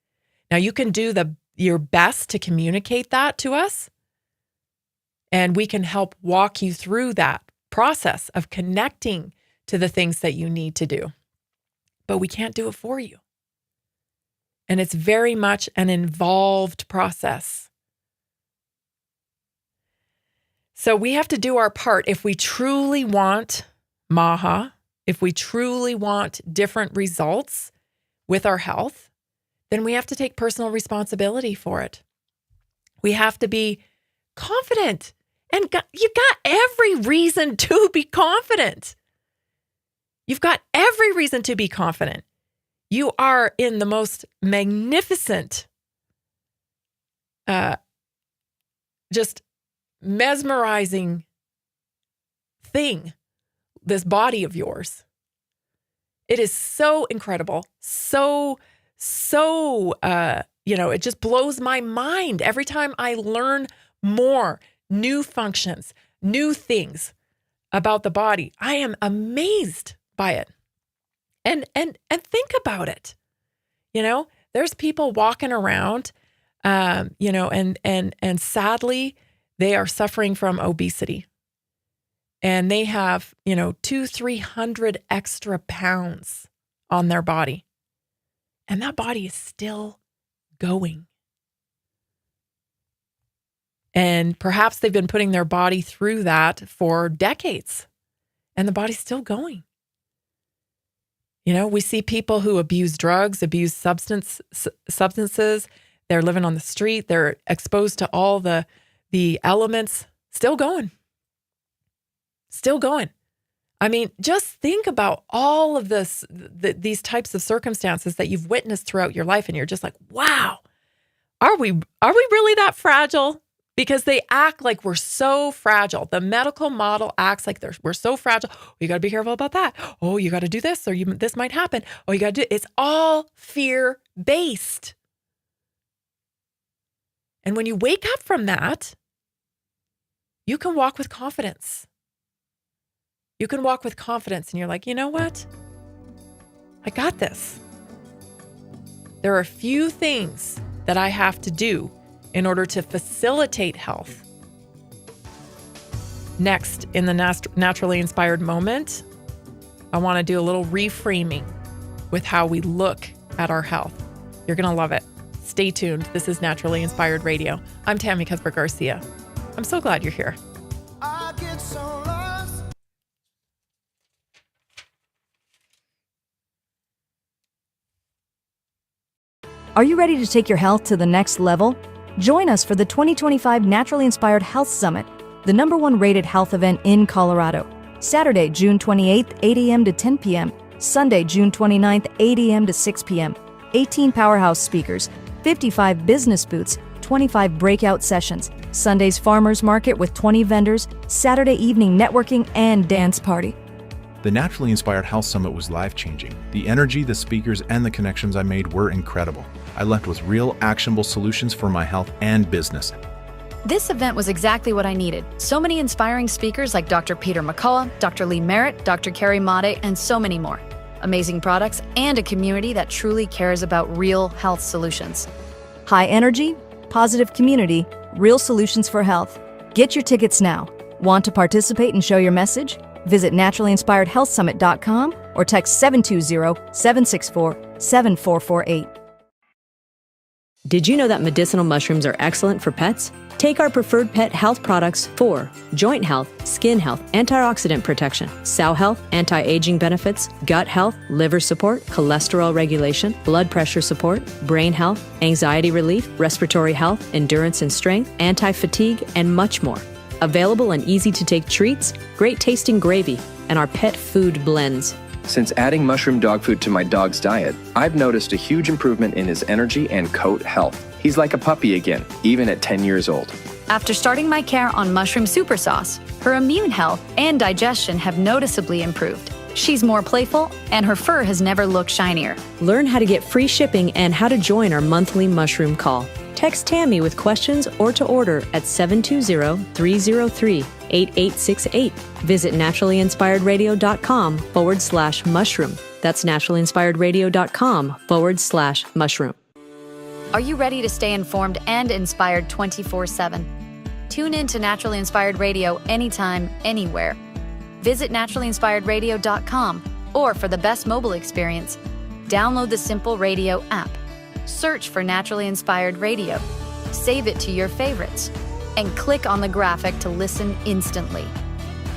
Now, you can do your best to communicate that to us, and we can help walk you through that process of connecting to the things that you need to do. But we can't do it for you. And it's very much an involved process. So we have to do our part. If we truly want MAHA, if we truly want different results with our health, then we have to take personal responsibility for it. We have to be confident. And you got every reason to be confident. You've got every reason to be confident. You are in the most magnificent, just mesmerizing thing, this body of yours. It is so incredible, it just blows my mind every time I learn more new functions, new things about the body. I am amazed by it. And think about it. There's people walking around, and sadly, they are suffering from obesity. And they have, 200-300 extra pounds on their body. And that body is still going. And perhaps they've been putting their body through that for decades. And the body's still going. We see people who abuse drugs, abuse substances. They're living on the street. They're exposed to all the elements. Still going. Still going. I mean, just think about all of these types of circumstances that you've witnessed throughout your life, and you're just like, wow, are we really that fragile? Because they act like we're so fragile. The medical model acts like we're so fragile. Oh, you got to be careful about that. Oh, you got to do this, or this might happen. Oh, you got to do. It's all fear-based. And when you wake up from that, you can walk with confidence. You can walk with confidence, and you're like, you know what? I got this. There are a few things that I have to do in order to facilitate health. Next, in the naturally inspired moment, I want to do a little reframing with how we look at our health. You're going to love it. Stay tuned. This is Naturally Inspired Radio. I'm Tammy Cuthbert Garcia. I'm so glad you're here. I get so lost. Are you ready to take your health to the next level? Join us for the 2025 Naturally Inspired Health Summit, the #1 rated health event in Colorado. Saturday, June 28th, 8 a.m. to 10 p.m. Sunday, June 29th, 8 a.m. to 6 p.m. 18 powerhouse speakers, 55 business booths, 25 breakout sessions, Sunday's farmers market with 20 vendors, Saturday evening networking and dance party. The Naturally Inspired Health Summit was life-changing. The energy, the speakers, and the connections I made were incredible. I left with real, actionable solutions for my health and business. This event was exactly what I needed. So many inspiring speakers like Dr. Peter McCullough, Dr. Lee Merritt, Dr. Carrie Made, and so many more. Amazing products and a community that truly cares about real health solutions. High energy, positive community, real solutions for health. Get your tickets now. Want to participate and show your message? Visit naturallyinspiredhealthsummit.com or text 720-764-7448. Did you know that medicinal mushrooms are excellent for pets? Take our preferred pet health products for joint health, skin health, antioxidant protection, sow health, anti-aging benefits, gut health, liver support, cholesterol regulation, blood pressure support, brain health, anxiety relief, respiratory health, endurance and strength, anti-fatigue, and much more. Available in easy-to-take treats, great tasting gravy, and our pet food blends. Since adding mushroom dog food to my dog's diet, I've noticed a huge improvement in his energy and coat health. He's like a puppy again, even at 10 years old. After starting my care on Mushroom Super Sauce, her immune health and digestion have noticeably improved. She's more playful, and her fur has never looked shinier. Learn how to get free shipping and how to join our monthly mushroom call. Text Tammy with questions or to order at 720-303-8868. Visit naturallyinspiredradio.com/mushroom. That's naturallyinspiredradio.com/mushroom. Are you ready to stay informed and inspired 24/7? Tune in to Naturally Inspired Radio anytime, anywhere. Visit naturallyinspiredradio.com, or for the best mobile experience, download the Simple Radio app. Search for Naturally Inspired Radio, save it to your favorites, and click on the graphic to listen instantly.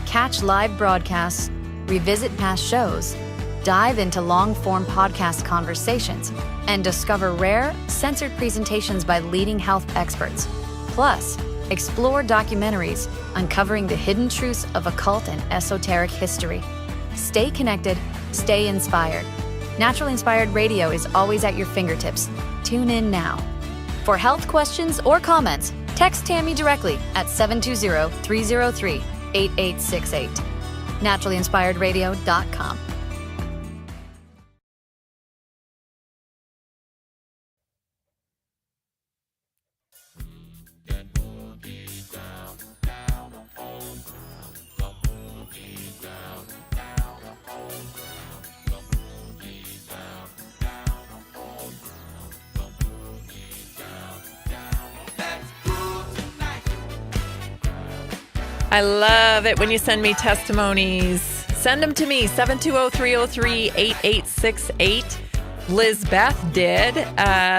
Catch live broadcasts, revisit past shows, dive into long-form podcast conversations, and discover rare, censored presentations by leading health experts. Plus, explore documentaries uncovering the hidden truths of occult and esoteric history. Stay connected, stay inspired. Naturally Inspired Radio is always at your fingertips. Tune in now. For health questions or comments, text Tammy directly at 720-303-8868. naturallyinspiredradio.com. I love it when you send me testimonies. Send them to me, 720-303-8868. Lizbeth did.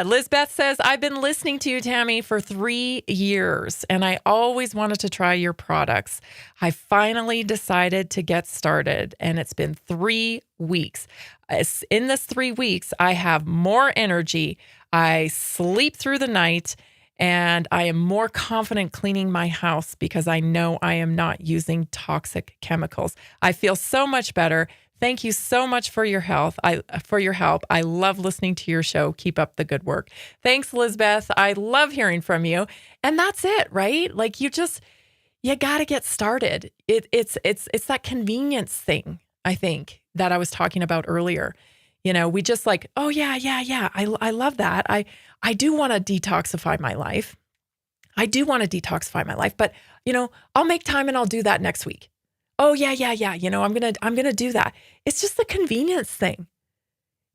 Lizbeth says, I've been listening to you, Tammy, for 3 years, and I always wanted to try your products. I finally decided to get started, and it's been 3 weeks. In this 3 weeks, I have more energy. I sleep through the night, and I am more confident cleaning my house because I know I am not using toxic chemicals. I feel so much better. Thank you so much for your help. I love listening to your show. Keep up the good work. Thanks, Lizbeth. I love hearing from you. And that's it, right? Like you got to get started. It's that convenience thing, I think, that I was talking about earlier. You know, we just like, oh yeah. I love that. I do want to detoxify my life. But you know, I'll make time and I'll do that next week. Oh yeah. You know, I'm going to do that. It's just the convenience thing.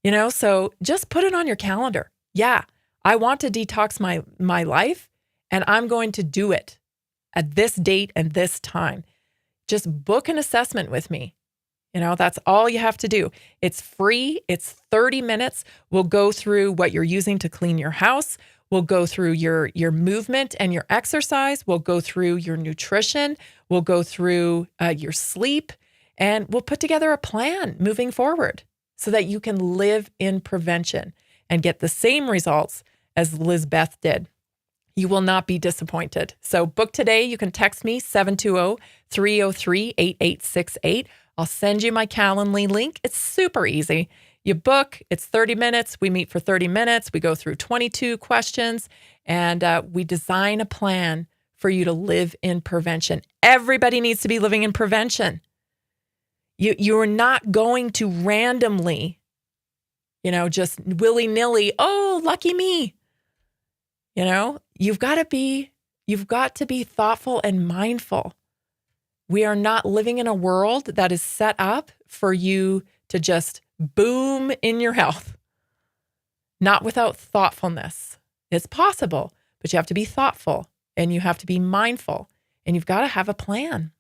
You know, so just put it on your calendar. Yeah. I want to detox my life, and I'm going to do it at this date and this time. Just book an assessment with me. You know, that's all you have to do. It's free. It's 30 minutes. We'll go through what you're using to clean your house. We'll go through your movement and your exercise. We'll go through your nutrition. We'll go through your sleep, and we'll put together a plan moving forward so that you can live in prevention and get the same results as Lizbeth did. You will not be disappointed. So book today. You can text me 720-303-8868. I'll send you my Calendly link. It's super easy. You book, it's 30 minutes. We meet for 30 minutes. We go through 22 questions, and we design a plan for you to live in prevention. Everybody needs to be living in prevention. You're not going to randomly, you know, just willy-nilly, oh, lucky me. You know, you've got to be thoughtful and mindful. We are not living in a world that is set up for you to just boom in your health. Not without thoughtfulness. It's possible, but you have to be thoughtful and you have to be mindful and you've got to have a plan.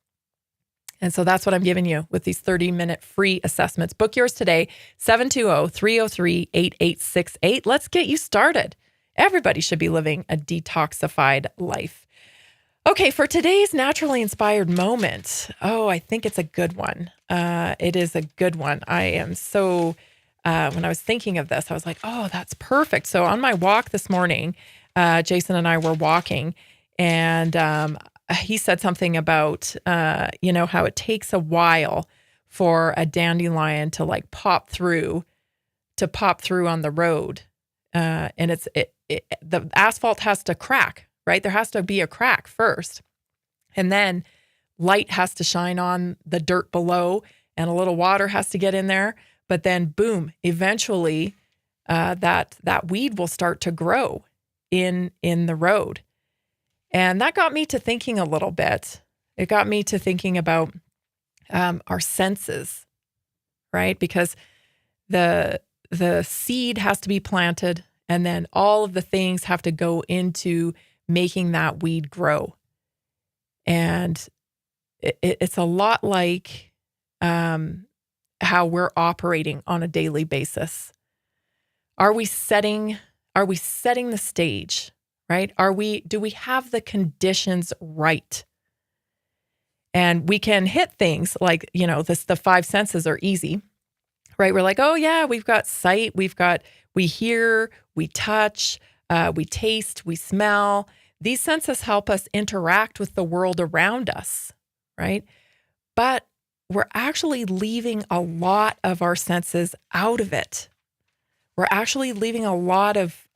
And so that's what I'm giving you with these 30-minute free assessments. Book yours today, 720-303-8868. Let's get you started Everybody should be living a detoxified life. Okay, for today's naturally inspired moment, I think it's a good one. It is a good one. I am so, when I was thinking of this, I was like, oh, that's perfect. So on my walk this morning, Jason and I were walking, and he said something about, how it takes a while for a dandelion to like pop through on the road. And the asphalt has to crack, right? There has to be a crack first. And then light has to shine on the dirt below, and a little water has to get in there. But then boom, eventually that weed will start to grow in the road. And that got me to thinking a little bit. It got me to thinking about our senses, right? Because the seed has to be planted, and then all of the things have to go into making that weed grow. And it's a lot like how we're operating on a daily basis. Are we setting the stage, right? Do we have the conditions right? And we can hit things like, the five senses are easy, right? We're like, oh yeah, we've got sight, we hear, we touch, we taste, we smell. These senses help us interact with the world around us, right? But we're actually leaving a lot of our senses out of it. We're actually leaving a lot of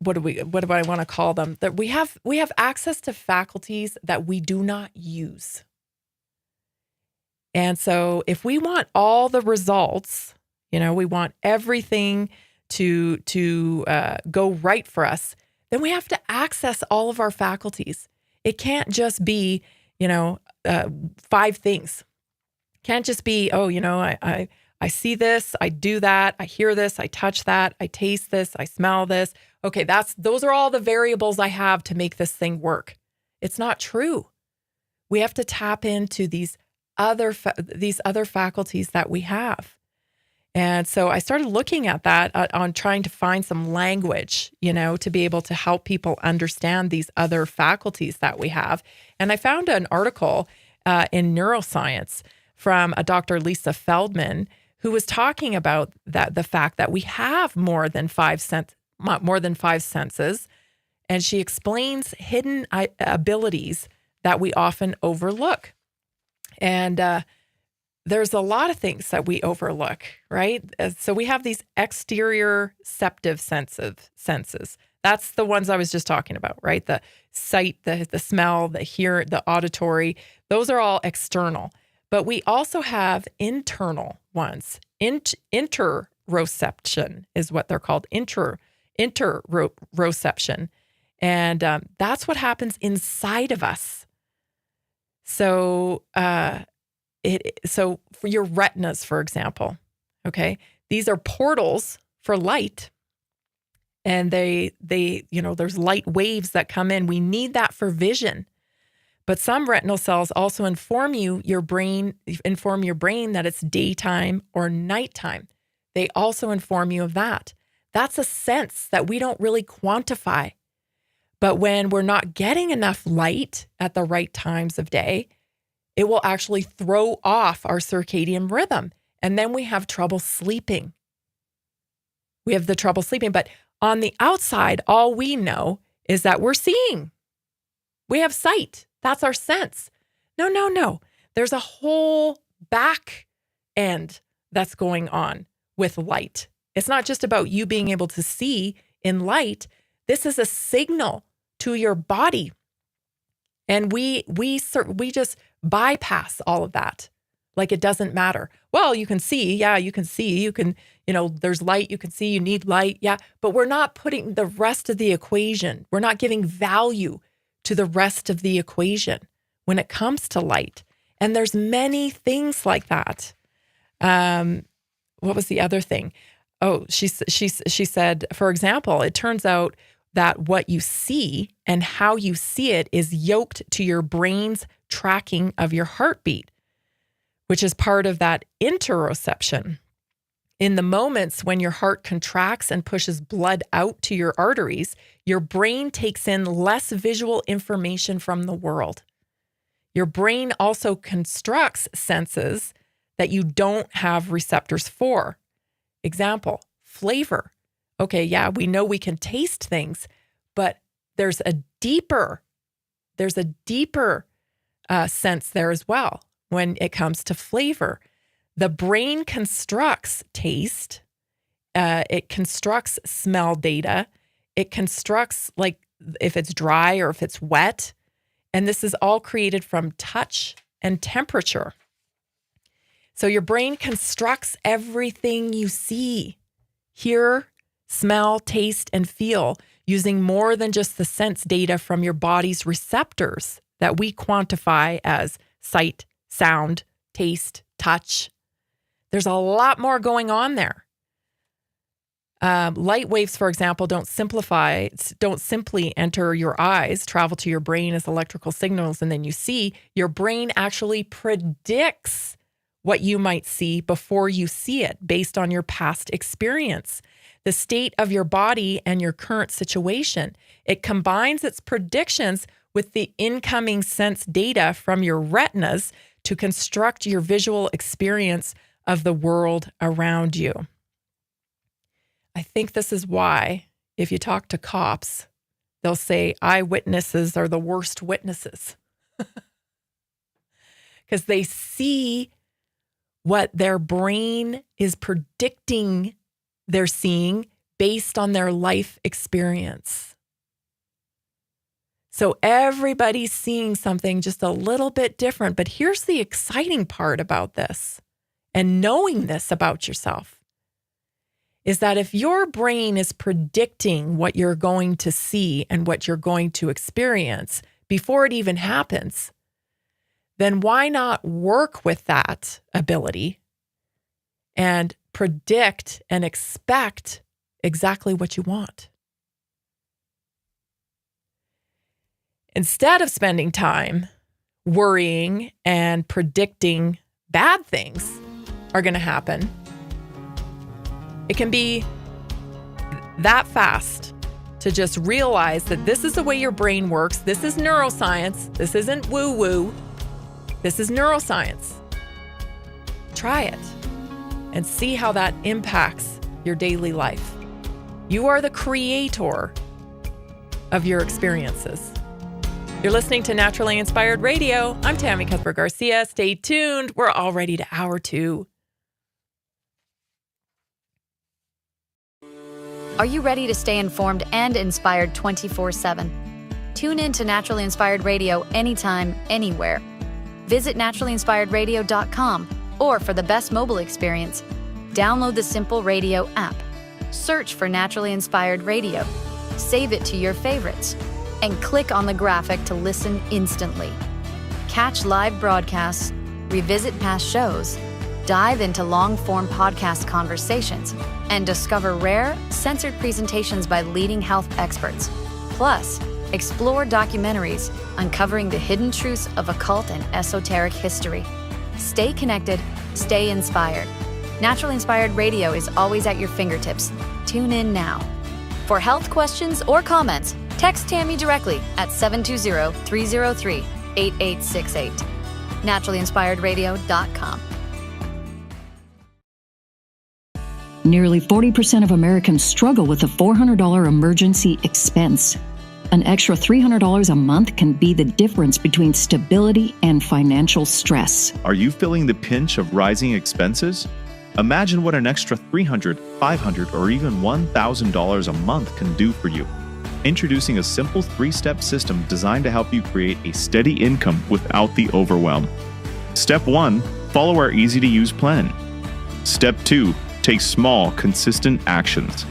what do I want to call them? That we have access to faculties that we do not use. And so if we want all the results, we want everything to go right for us, then we have to access all of our faculties. It can't just be, 5 things. Can't just be, I see this, I do that, I hear this, I touch that, I taste this, I smell this. Okay, those are all the variables I have to make this thing work. It's not true. We have to tap into these other faculties that we have. And so I started looking at that on trying to find some language, to be able to help people understand these other faculties that we have. And I found an article in Neuroscience from a Dr. Lisa Feldman, who was talking about the fact that we have more than five senses. And she explains hidden abilities that we often overlook. And there's a lot of things that we overlook, right? So we have these exterior ceptive senses. That's the ones I was just talking about, right? The sight, the smell, the hear, the auditory. Those are all external. But we also have internal ones. Interoception is what they're called. Interoception. And that's what happens inside of us. So so for your retinas, for example, okay, these are portals for light, and they there's light waves that come in. We need that for vision. But some retinal cells also inform your brain that it's daytime or nighttime. They also inform you of that. That's a sense that we don't really quantify. But when we're not getting enough light at the right times of day, it will actually throw off our circadian rhythm. And then we have trouble sleeping. But on the outside, all we know is that we're seeing. We have sight. That's our sense. No. There's a whole back end that's going on with light. It's not just about you being able to see in light. This is a signal to your body. And we just bypass all of that. Like it doesn't matter. Well, you can see. Yeah, you can see. You can, there's light. You can see. You need light. Yeah. But we're not putting the rest of the equation. We're not giving value to the rest of the equation when it comes to light. And there's many things like that. What was the other thing? Oh, she said, for example, it turns out that what you see and how you see it is yoked to your brain's tracking of your heartbeat, which is part of that interoception. In the moments when your heart contracts and pushes blood out to your arteries, your brain takes in less visual information from the world. Your brain also constructs senses that you don't have receptors for. Example, flavor. Okay, yeah, we know we can taste things, but there's a deeper sense there as well when it comes to flavor. The brain constructs taste. It constructs smell data. It constructs like if it's dry or if it's wet. And this is all created from touch and temperature. So your brain constructs everything you see, hear, smell, taste, and feel using more than just the sense data from your body's receptors that we quantify as sight, sound, taste, touch. There's a lot more going on there. Light waves, for example, don't simply enter your eyes, travel to your brain as electrical signals, and then you see. Your brain actually predicts what you might see before you see it based on your past experience, the state of your body, and your current situation. It combines its predictions with the incoming sense data from your retinas to construct your visual experience of the world around you. I think this is why, if you talk to cops, they'll say eyewitnesses are the worst witnesses. Because they see what their brain is predicting they're seeing based on their life experience. So everybody's seeing something just a little bit different. But here's the exciting part about this, and knowing this about yourself, is that if your brain is predicting what you're going to see and what you're going to experience before it even happens, then why not work with that ability and predict and expect exactly what you want? Instead of spending time worrying and predicting bad things are going to happen, it can be that fast to just realize that this is the way your brain works. This is neuroscience. This isn't woo-woo. This is neuroscience. Try it and see how that impacts your daily life. You are the creator of your experiences. You're listening to Naturally Inspired Radio. I'm Tammy Cuthbert Garcia. Stay tuned. We're already to hour 2. Are you ready to stay informed and inspired 24/7? Tune in to Naturally Inspired Radio anytime, anywhere. Visit naturallyinspiredradio.com, or for the best mobile experience, download the Simple Radio app. Search for Naturally Inspired Radio. Save it to your favorites and click on the graphic to listen instantly. Catch live broadcasts, revisit past shows, dive into long-form podcast conversations, and discover rare, censored presentations by leading health experts. Plus, explore documentaries uncovering the hidden truths of occult and esoteric history. Stay connected, stay inspired. Naturally Inspired Radio is always at your fingertips. Tune in now. For health questions or comments, text Tammy directly at 720-303-8868. naturallyinspiredradio.com. Nearly 40% of Americans struggle with a $400 emergency expense. An extra $300 a month can be the difference between stability and financial stress. Are you feeling the pinch of rising expenses? Imagine what an extra $300, $500, or even $1,000 a month can do for you. Introducing a simple 3-step system designed to help you create a steady income without the overwhelm. Step 1, follow our easy-to-use plan. Step 2, take small, consistent actions.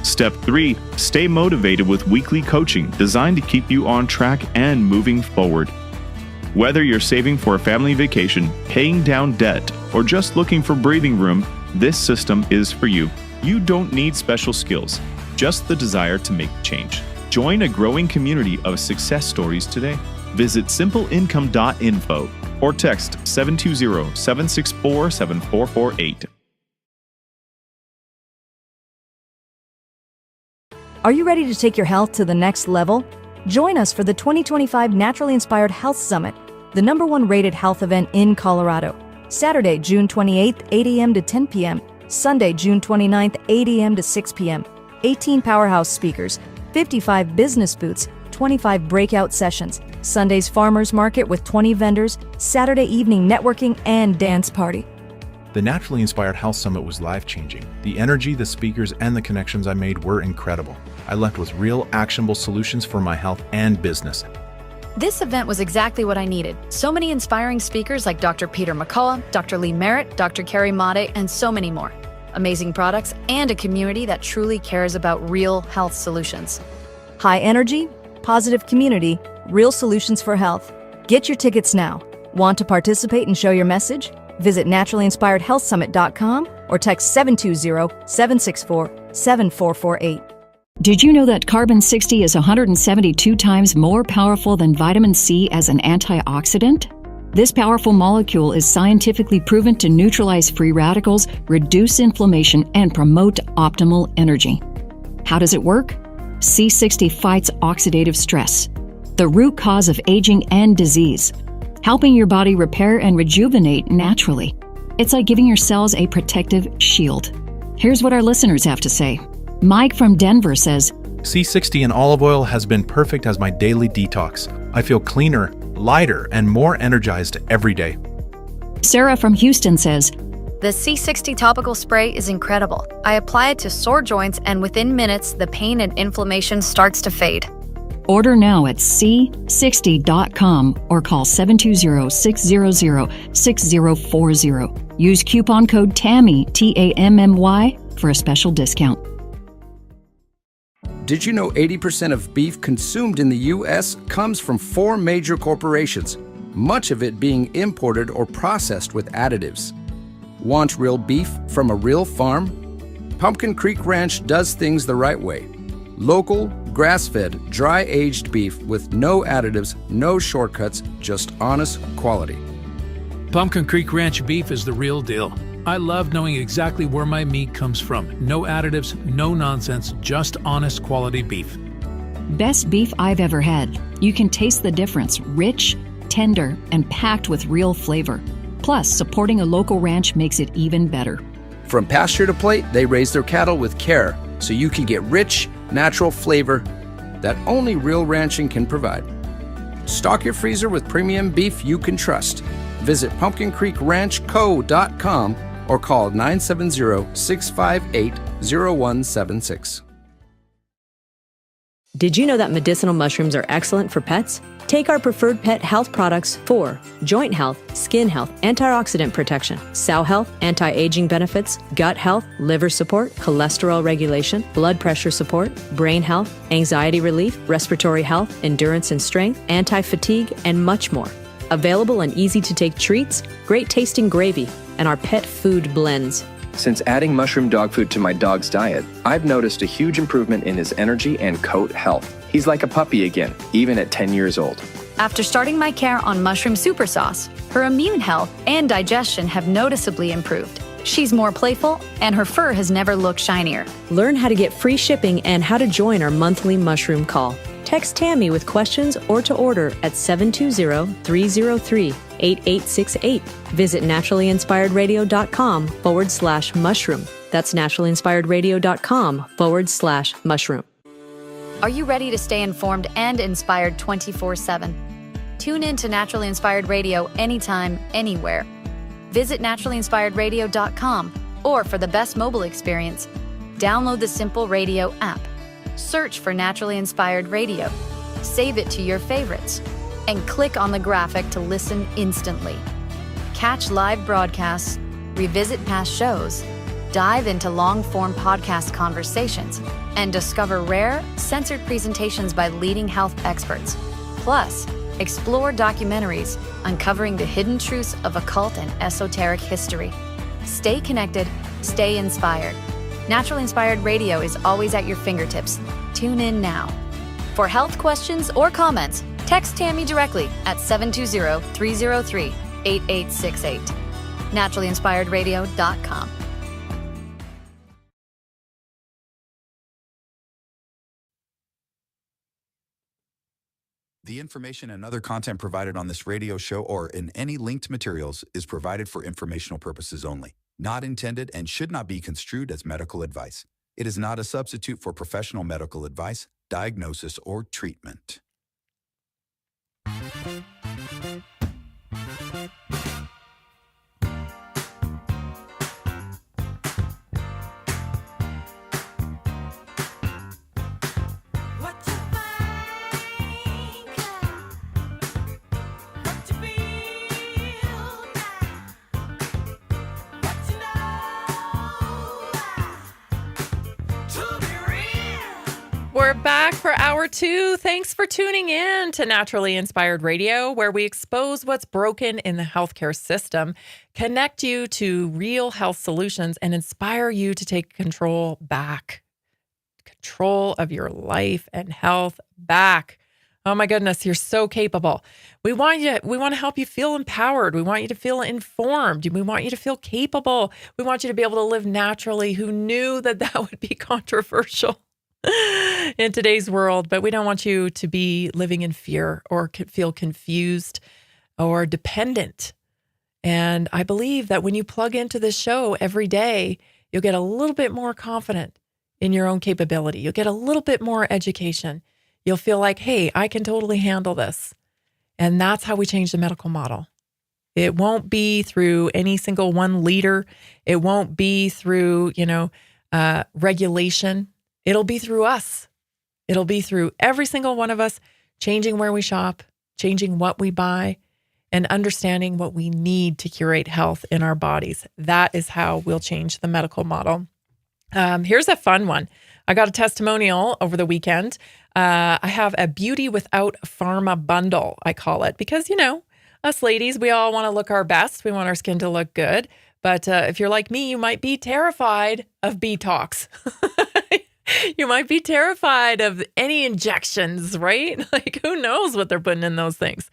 Step 3, stay motivated with weekly coaching designed to keep you on track and moving forward. Whether you're saving for a family vacation, paying down debt, or just looking for breathing room, this system is for you. You don't need special skills, just the desire to make change. Join a growing community of success stories today. Visit simpleincome.info or text 720-764-7448. Are you ready to take your health to the next level? Join us for the 2025 Naturally Inspired Health Summit, the #1 rated health event in Colorado. Saturday, June 28th, 8 a.m. to 10 p.m. Sunday, June 29th, 8 a.m. to 6 p.m. 18 powerhouse speakers, 55 business booths, 25 breakout sessions, Sunday's farmers market with 20 vendors, Saturday evening networking and dance party. The Naturally Inspired Health Summit was life-changing. The energy, the speakers, and the connections I made were incredible. I left with real, actionable solutions for my health and business. This event was exactly what I needed. So many inspiring speakers like Dr. Peter McCullough, Dr. Lee Merritt, Dr. Carrie Made, and so many more. Amazing products and a community that truly cares about real health solutions. High energy, positive community, real solutions for health. Get your tickets now. Want to participate and show your message? Visit naturallyinspiredhealthsummit.com or text 720-764-7448. Did you know that carbon 60 is 172 times more powerful than vitamin C as an antioxidant? This powerful molecule is scientifically proven to neutralize free radicals, reduce inflammation, and promote optimal energy. How does it work? C60 fights oxidative stress, the root cause of aging and disease, helping your body repair and rejuvenate naturally. It's like giving your cells a protective shield. Here's what our listeners have to say. Mike from Denver says, C60 in olive oil has been perfect as my daily detox. I feel cleaner, lighter, and more energized every day. Sarah from Houston says, The C60 topical spray is incredible. I apply it to sore joints and within minutes, the pain and inflammation starts to fade. order now at c60.com or call 720-600-6040. Use coupon code TAMMY, T-A-M-M-Y, for a special discount. Did you know 80% of beef consumed in the U.S. comes from 4 major corporations, much of it being imported or processed with additives? Want real beef from a real farm? Pumpkin Creek Ranch does things the right way. Local, grass-fed, dry-aged beef with no additives, no shortcuts, just honest quality. Pumpkin Creek Ranch beef is the real deal. I love knowing exactly where my meat comes from. No additives, no nonsense, just honest quality beef. Best beef I've ever had. You can taste the difference. Rich, tender, and packed with real flavor. Plus, supporting a local ranch makes it even better. From pasture to plate, they raise their cattle with care, so you can get rich, natural flavor that only real ranching can provide. Stock your freezer with premium beef you can trust. Visit pumpkincreekranchco.com or call 970-658-0176. Did you know that medicinal mushrooms are excellent for pets? Take our preferred pet health products for joint health, skin health, antioxidant protection, cell health, anti-aging benefits, gut health, liver support, cholesterol regulation, blood pressure support, brain health, anxiety relief, respiratory health, endurance and strength, anti-fatigue, and much more. Available in easy-to-take treats, great-tasting gravy, and our pet food blends. Since adding mushroom dog food to my dog's diet, I've noticed a huge improvement in his energy and coat health. He's like a puppy again, even at 10 years old. After starting my care on Mushroom Super Sauce, her immune health and digestion have noticeably improved. She's more playful, and her fur has never looked shinier. Learn how to get free shipping and how to join our monthly mushroom call. Text Tammy with questions or to order at 720-303-8868. Visit naturallyinspiredradio.com/mushroom. That's naturallyinspiredradio.com/mushroom. Are you ready to stay informed and inspired 24/7? Tune in to Naturally Inspired Radio anytime, anywhere. Visit naturallyinspiredradio.com or for the best mobile experience, download the Simple Radio app. Search for Naturally Inspired Radio, save it to your favorites, and click on the graphic to listen instantly. Catch live broadcasts, revisit past shows, dive into long-form podcast conversations, and discover rare, censored presentations by leading health experts. Plus, explore documentaries uncovering the hidden truths of occult and esoteric history. Stay connected, stay inspired. Naturally Inspired Radio is always at your fingertips. Tune in now. For health questions or comments, text Tammy directly at 720-303-8868. naturallyinspiredradio.com. The information and other content provided on this radio show or in any linked materials is provided for informational purposes only, not intended and should not be construed as medical advice. It is not a substitute for professional medical advice, diagnosis, or treatment. We're back for hour 2. Thanks for tuning in to Naturally Inspired Radio, where we expose what's broken in the healthcare system, connect you to real health solutions, and inspire you to take control back. Control of your life and health back. Oh my goodness, you're so capable. We want to help you feel empowered. We want you to feel informed. We want you to feel capable. We want you to be able to live naturally. Who knew that would be controversial in today's world? But we don't want you to be living in fear or feel confused or dependent. And I believe that when you plug into this show every day, you'll get a little bit more confident in your own capability. You'll get a little bit more education. You'll feel like, hey, I can totally handle this. And that's how we change the medical model. It won't be through any single one leader. It won't be through, regulation. It'll be through us. It'll be through every single one of us changing where we shop, changing what we buy, and understanding what we need to curate health in our bodies. That is how we'll change the medical model. Here's a fun one. I got a testimonial over the weekend. I have a Beauty Without Pharma bundle, I call it, because, us ladies, we all want to look our best. We want our skin to look good. But if you're like me, you might be terrified of Botox. You might be terrified of any injections, right? Like, who knows what they're putting in those things?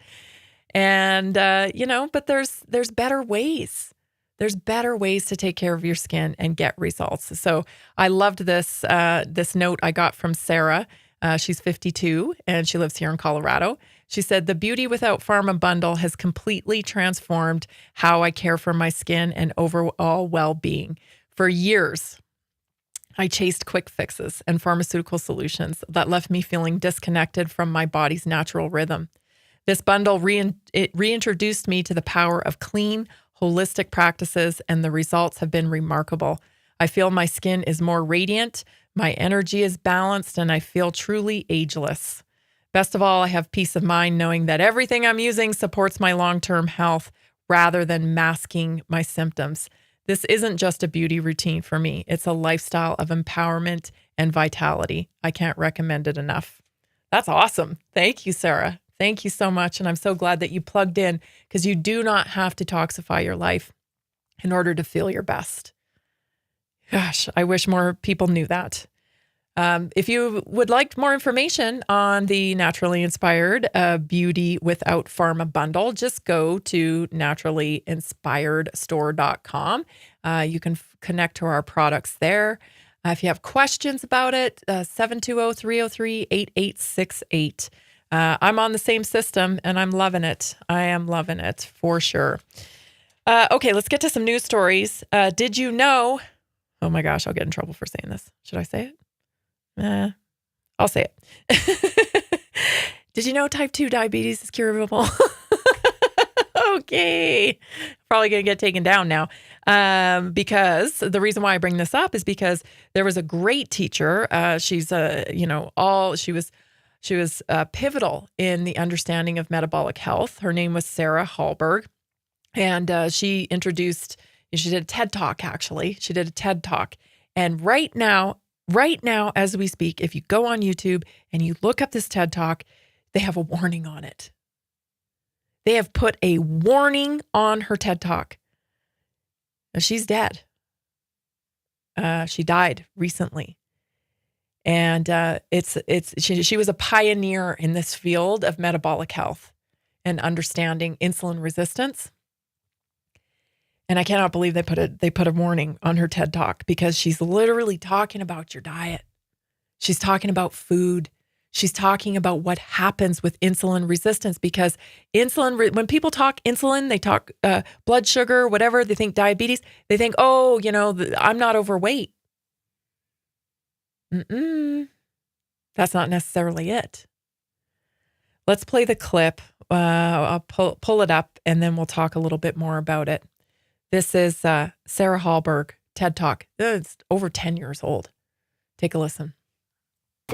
And, but there's better ways. There's better ways to take care of your skin and get results. So I loved this note I got from Sarah. She's 52 and she lives here in Colorado. She said, the Beauty Without Pharma bundle has completely transformed how I care for my skin and overall well-being. For years, I chased quick fixes and pharmaceutical solutions that left me feeling disconnected from my body's natural rhythm. This bundle reintroduced me to the power of clean, holistic practices, and the results have been remarkable. I feel my skin is more radiant, my energy is balanced, and I feel truly ageless. Best of all, I have peace of mind knowing that everything I'm using supports my long-term health rather than masking my symptoms. This isn't just a beauty routine for me. It's a lifestyle of empowerment and vitality. I can't recommend it enough. That's awesome. Thank you, Sarah. Thank you so much. And I'm so glad that you plugged in, because you do not have to toxify your life in order to feel your best. Gosh, I wish more people knew that. If you would like more information on the Naturally Inspired Beauty Without Pharma bundle, just go to naturallyinspiredstore.com. You can connect to our products there. If you have questions about it, 720-303-8868. I'm on the same system and I'm loving it. I am loving it for sure. Okay, let's get to some news stories. Did you know? Oh my gosh, I'll get in trouble for saying this. Should I say it? I'll say it. Did you know type 2 diabetes is curable? Okay. Probably going to get taken down now. Because the reason why I bring this up is because there was a great teacher. She was pivotal in the understanding of metabolic health. Her name was Sarah Hallberg. And she did a TED Talk, actually. She did a TED Talk. And right now, as we speak, if you go on YouTube and you look up this TED Talk, they have a warning on it. They have put a warning on her TED Talk. Now, she's dead. She died recently. And she was a pioneer in this field of metabolic health and understanding insulin resistance. And I cannot believe they put a warning on her TED Talk, because she's literally talking about your diet. She's talking about food. She's talking about what happens with insulin resistance, because when people talk insulin, they talk blood sugar, whatever, they think diabetes, they think, oh, I'm not overweight. That's not necessarily it. Let's play the clip. I'll pull it up, and then we'll talk a little bit more about it. This is Sarah Hallberg, TED Talk. It's over 10 years old. Take a listen.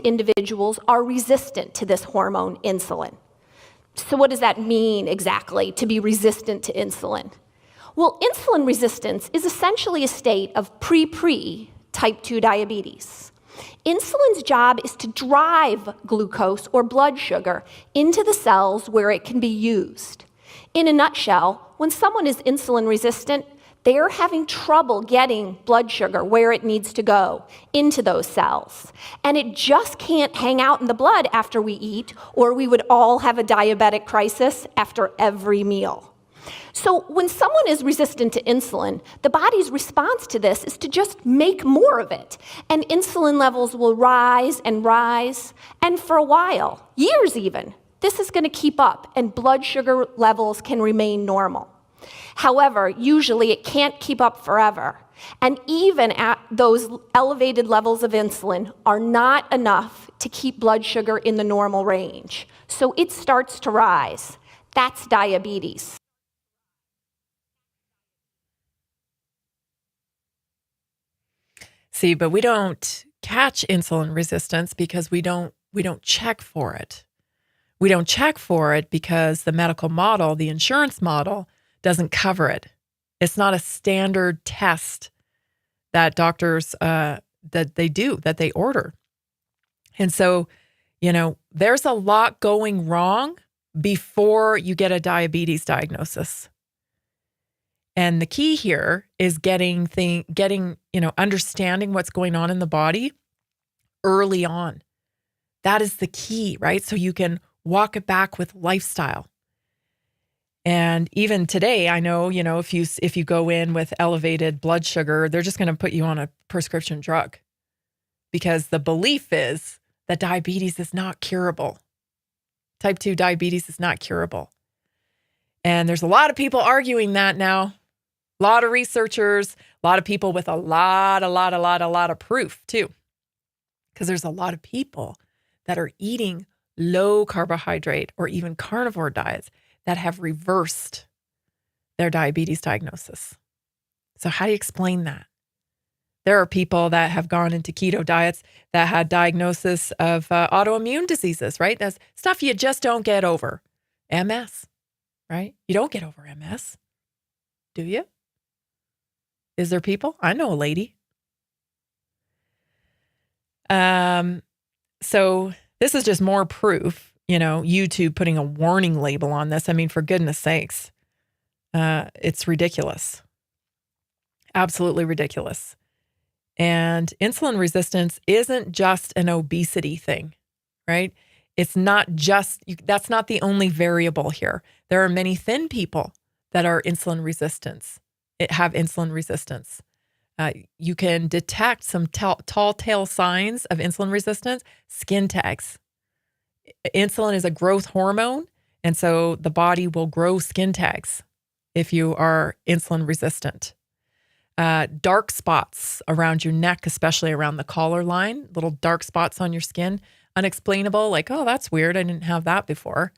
Individuals are resistant to this hormone insulin. So what does that mean exactly, to be resistant to insulin? Well, insulin resistance is essentially a state of pre type 2 diabetes. Insulin's job is to drive glucose or blood sugar into the cells where it can be used. In a nutshell, when someone is insulin resistant, they're having trouble getting blood sugar where it needs to go, into those cells. And it just can't hang out in the blood after we eat, or we would all have a diabetic crisis after every meal. So when someone is resistant to insulin, the body's response to this is to just make more of it. And insulin levels will rise, and for a while, years even, this is going to keep up, and blood sugar levels can remain normal. However, usually it can't keep up forever. And even at those elevated levels of insulin are not enough to keep blood sugar in the normal range. So it starts to rise. That's diabetes. See, but we don't catch insulin resistance because we don't check for it. We don't check for it because the medical model, the insurance model, doesn't cover it. It's not a standard test that doctors that they order. And so, there's a lot going wrong before you get a diabetes diagnosis. And the key here is getting understanding what's going on in the body early on. That is the key, right? So you can walk it back with lifestyle. And even today, I know, if you go in with elevated blood sugar, they're just going to put you on a prescription drug, because the belief is that diabetes is not curable. Type 2 diabetes is not curable. And there's a lot of people arguing that now. A lot of researchers, a lot of people with a lot of proof too. Because there's a lot of people that are eating low carbohydrate or even carnivore diets that have reversed their diabetes diagnosis. So how do you explain that? There are people that have gone into keto diets that had diagnosis of autoimmune diseases, right? That's stuff you just don't get over. MS, right? You don't get over MS, do you? Is there people? I know a lady. So this is just more proof. YouTube putting a warning label on this. I mean, for goodness sakes, it's ridiculous. Absolutely ridiculous. And insulin resistance isn't just an obesity thing, right? It's not just, that's not the only variable here. There are many thin people that are insulin resistant, have insulin resistance. You can detect some tall tale signs of insulin resistance, skin tags. Insulin is a growth hormone, and so the body will grow skin tags if you are insulin resistant. Dark spots around your neck, especially around the collar line, little dark spots on your skin, unexplainable, like, oh, that's weird, I didn't have that before.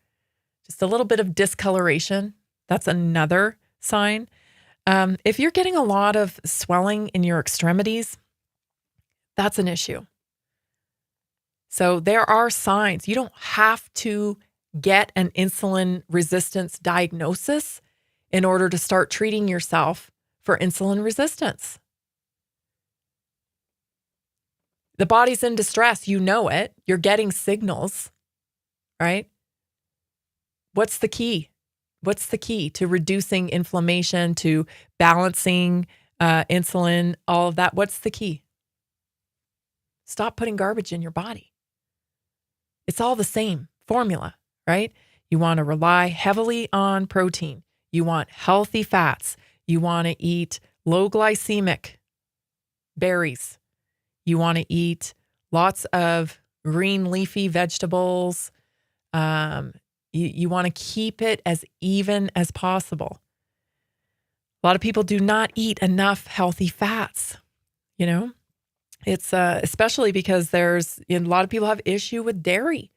Just a little bit of discoloration, that's another sign. If you're getting a lot of swelling in your extremities, that's an issue. So there are signs. You don't have to get an insulin resistance diagnosis in order to start treating yourself for insulin resistance. The body's in distress. You know it. You're getting signals, right? What's the key? What's the key to reducing inflammation, to balancing insulin, all of that? What's the key? Stop putting garbage in your body. It's all the same formula, right? You want to rely heavily on protein. You want healthy fats. You want to eat low glycemic berries. You want to eat lots of green leafy vegetables. You want to keep it as even as possible. A lot of people do not eat enough healthy fats. It's especially because a lot of people have issue with dairy.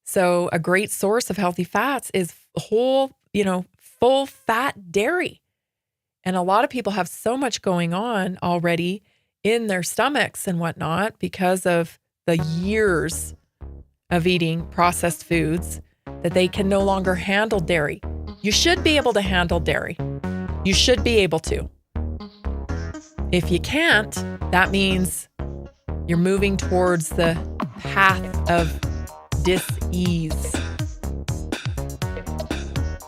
So a great source of healthy fats is whole, full fat dairy. And a lot of people have so much going on already in their stomachs and whatnot because of the years of eating processed foods that they can no longer handle dairy. You should be able to handle dairy. You should be able to. If you can't, that means you're moving towards the path of dis-ease.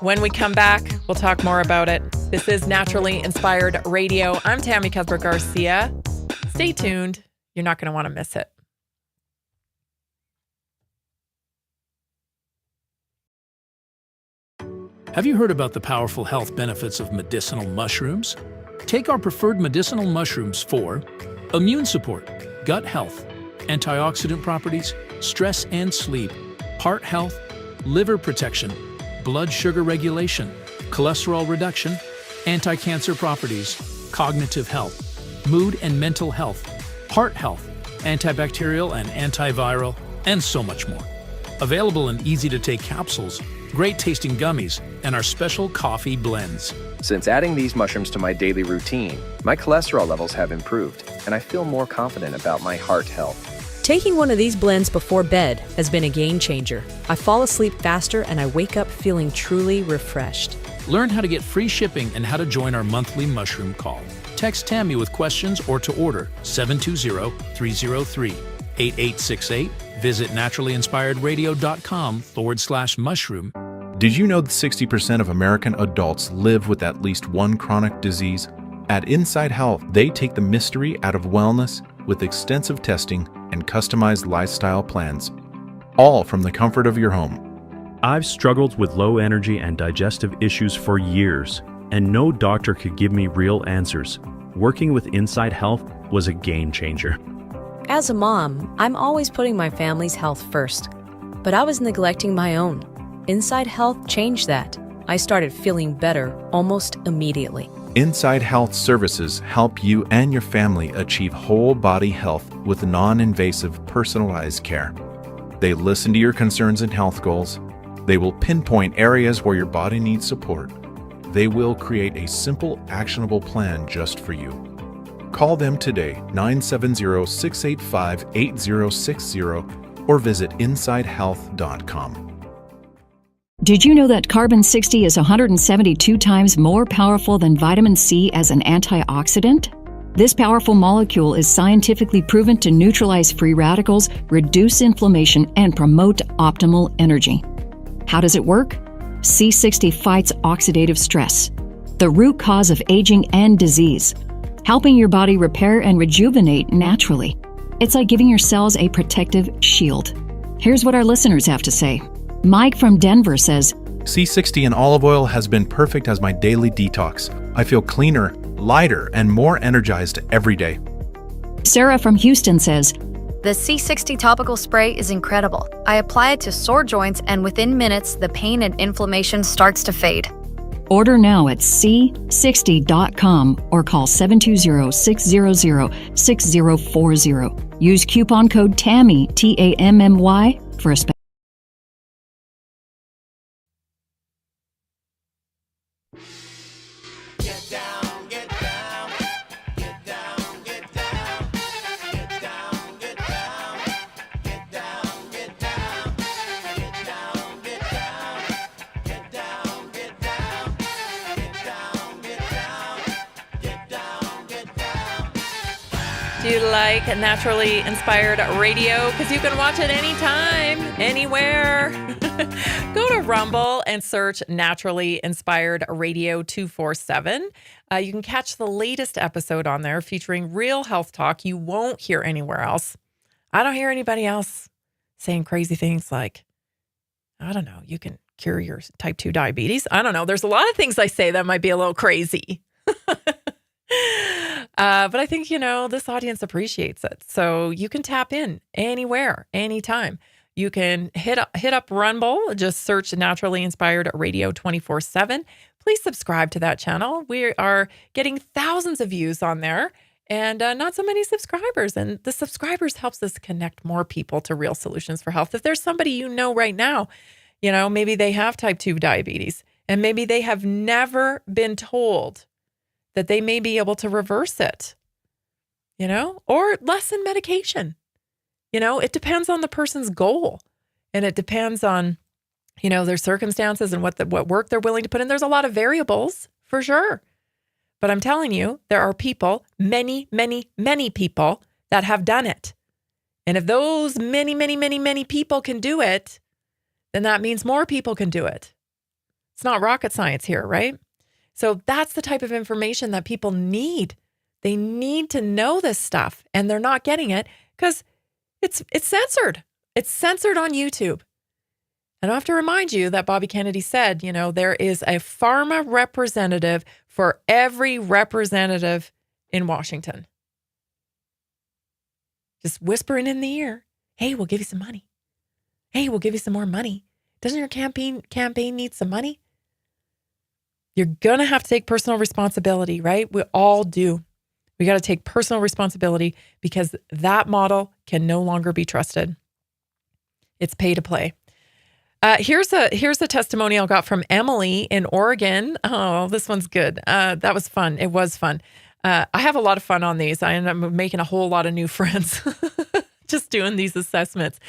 When we come back, we'll talk more about it. This is Naturally Inspired Radio. I'm Tammy Cuthbert Garcia. Stay tuned. You're not going to want to miss it. Have you heard about the powerful health benefits of medicinal mushrooms? Take our preferred medicinal mushrooms for immune support, gut health, antioxidant properties, stress and sleep, heart health, liver protection, blood sugar regulation, cholesterol reduction, anti-cancer properties, cognitive health, mood and mental health, heart health, antibacterial and antiviral, and so much more. Available in easy-to-take capsules, great-tasting gummies, and our special coffee blends. Since adding these mushrooms to my daily routine, my cholesterol levels have improved, and I feel more confident about my heart health. Taking one of these blends before bed has been a game changer. I fall asleep faster and I wake up feeling truly refreshed. Learn how to get free shipping and how to join our monthly mushroom call. Text Tammy with questions or to order 720-303-8868. Visit naturallyinspiredradio.com/mushroom. Did you know that 60% of American adults live with at least one chronic disease? At Inside Health, they take the mystery out of wellness with extensive testing and customized lifestyle plans, all from the comfort of your home. I've struggled with low energy and digestive issues for years, and no doctor could give me real answers. Working with Inside Health was a game changer. As a mom, I'm always putting my family's health first, but I was neglecting my own. Inside Health changed that. I started feeling better almost immediately. Inside Health services help you and your family achieve whole body health with non-invasive personalized care. They listen to your concerns and health goals. They will pinpoint areas where your body needs support. They will create a simple, actionable plan just for you. Call them today, 970-685-8060, or visit InsideHealth.com. Did you know that carbon 60 is 172 times more powerful than vitamin C as an antioxidant? This powerful molecule is scientifically proven to neutralize free radicals, reduce inflammation, and promote optimal energy. How does it work? C60 fights oxidative stress, the root cause of aging and disease, helping your body repair and rejuvenate naturally. It's like giving your cells a protective shield. Here's what our listeners have to say. Mike from Denver says, C60 and olive oil has been perfect as my daily detox. I feel cleaner, lighter, and more energized every day. Sarah from Houston says, The C60 topical spray is incredible. I apply it to sore joints, and within minutes, the pain and inflammation starts to fade. Order now at c60.com or call 720-600-6040. Use coupon code TAMMY, T-A-M-M-Y, for a special. Do you like Naturally Inspired Radio? Because you can watch it anytime, anywhere. Go to Rumble and search Naturally Inspired Radio 247. You can catch the latest episode on there featuring real health talk you won't hear anywhere else. I don't hear anybody else saying crazy things like, I don't know, you can cure your type 2 diabetes. I don't know. There's a lot of things I say that might be a little crazy. But I think, this audience appreciates it. So you can tap in anywhere, anytime. You can hit up Rumble, just search Naturally Inspired Radio 24/7. Please subscribe to that channel. We are getting thousands of views on there and not so many subscribers. And the subscribers helps us connect more people to real solutions for health. If there's somebody right now, maybe they have type 2 diabetes and maybe they have never been told that they may be able to reverse it, or lessen medication. It depends on the person's goal and it depends on, their circumstances and what work they're willing to put in. There's a lot of variables for sure. But I'm telling you, there are people, many, many, many people that have done it. And if those many, many, many, many people can do it, then that means more people can do it. It's not rocket science here, right? So that's the type of information that people need. They need to know this stuff and they're not getting it because it's censored. It's censored on YouTube. And I have to remind you that Bobby Kennedy said, there is a pharma representative for every representative in Washington. Just whispering in the ear, hey, we'll give you some money. Hey, we'll give you some more money. Doesn't your campaign need some money? You're going to have to take personal responsibility, right? We all do. We got to take personal responsibility because that model can no longer be trusted. It's pay to play. Here's a testimonial I got from Emily in Oregon. Oh, this one's good. That was fun. It was fun. I have a lot of fun on these. I end up making a whole lot of new friends just doing these assessments.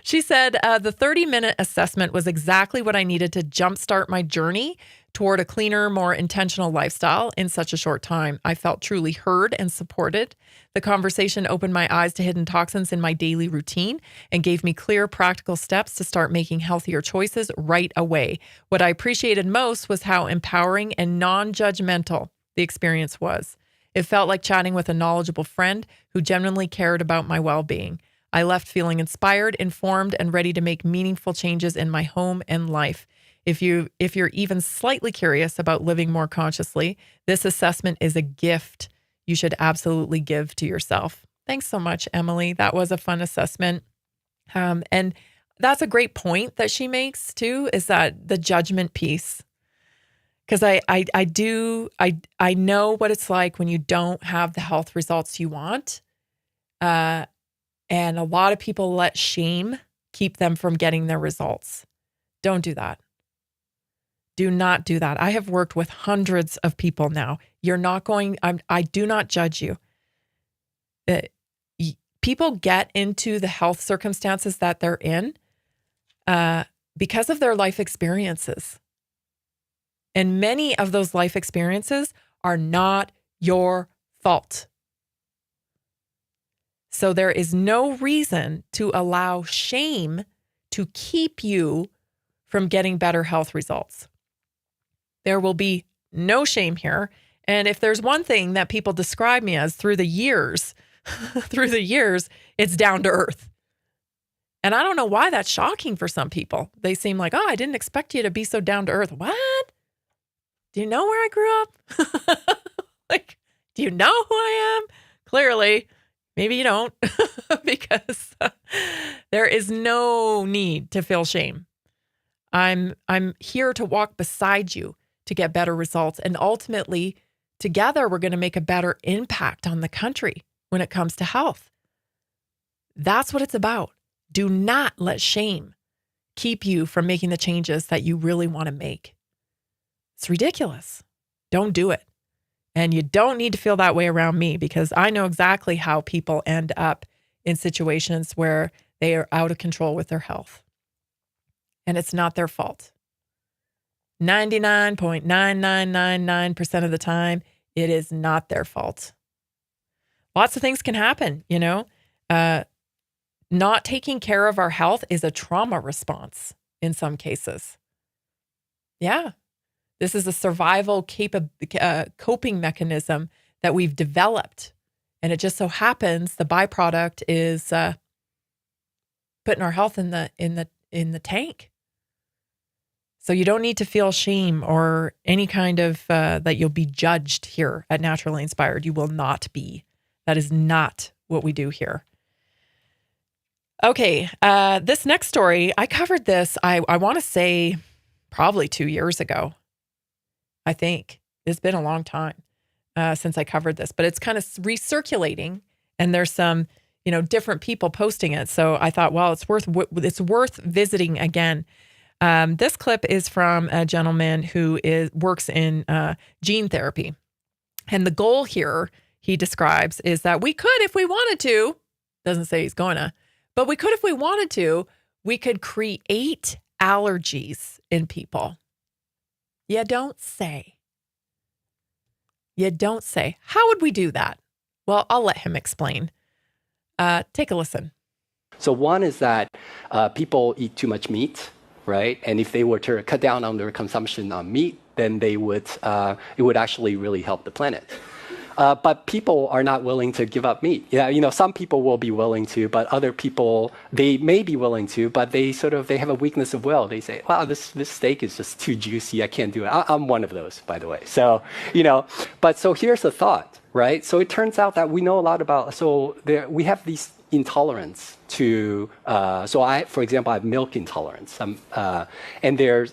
She said, the 30-minute assessment was exactly what I needed to jumpstart my journey toward a cleaner, more intentional lifestyle in such a short time. I felt truly heard and supported. The conversation opened my eyes to hidden toxins in my daily routine and gave me clear, practical steps to start making healthier choices right away. What I appreciated most was how empowering and non-judgmental the experience was. It felt like chatting with a knowledgeable friend who genuinely cared about my well-being. I left feeling inspired, informed, and ready to make meaningful changes in my home and life. If you're even slightly curious about living more consciously, this assessment is a gift you should absolutely give to yourself. Thanks so much, Emily. That was a fun assessment. And that's a great point that she makes too, is that the judgment piece. Because I know what it's like when you don't have the health results you want. And a lot of people let shame keep them from getting their results. Don't do that. Do not do that. I have worked with hundreds of people now. I do not judge you. People get into the health circumstances that they're in because of their life experiences. And many of those life experiences are not your fault. So there is no reason to allow shame to keep you from getting better health results. There will be no shame here. And if there's one thing that people describe me as through the years, it's down to earth. And I don't know why that's shocking for some people. They seem like, I didn't expect you to be so down to earth. What? Do you know where I grew up? Do you know who I am? Clearly, maybe you don't, because there is no need to feel shame. I'm here to walk beside you to get better results. And ultimately, together, we're going to make a better impact on the country when it comes to health. That's what it's about. Do not let shame keep you from making the changes that you really want to make. It's ridiculous. Don't do it. And you don't need to feel that way around me, because I know exactly how people end up in situations where they are out of control with their health. And it's not their fault. 99.9999% of the time, it is not their fault. Lots of things can happen, not taking care of our health is a trauma response in some cases. Yeah. This is a survival coping mechanism that we've developed. And it just so happens the byproduct is putting our health in the tank. So you don't need to feel shame or any kind of that you'll be judged here at Naturally Inspired. You will not be. That is not what we do here. Okay, this next story, I covered this, I want to say probably 2 years ago. I think. It's been a long time since I covered this, but it's kind of recirculating, and there's some, different people posting it. So I thought, well, it's worth visiting again. This clip is from a gentleman who works in gene therapy. And the goal here, he describes, is that we could, if we wanted to, doesn't say he's going to, but we could, if we wanted to, we could create allergies in people. You don't say. You don't say. How would we do that? Well, I'll let him explain. Take a listen. So one is that people eat too much meat, right? And if they were to cut down on their consumption on meat, then it would actually really help the planet. But people are not willing to give up meat. Yeah, some people will be willing to, but other people, they may be willing to, but they have a weakness of will. They say, wow, this steak is just too juicy. I can't do it. I'm one of those, by the way. So, so here's the thought, right? So it turns out that we know a lot about, we have these intolerance to, for example, I have milk intolerance. And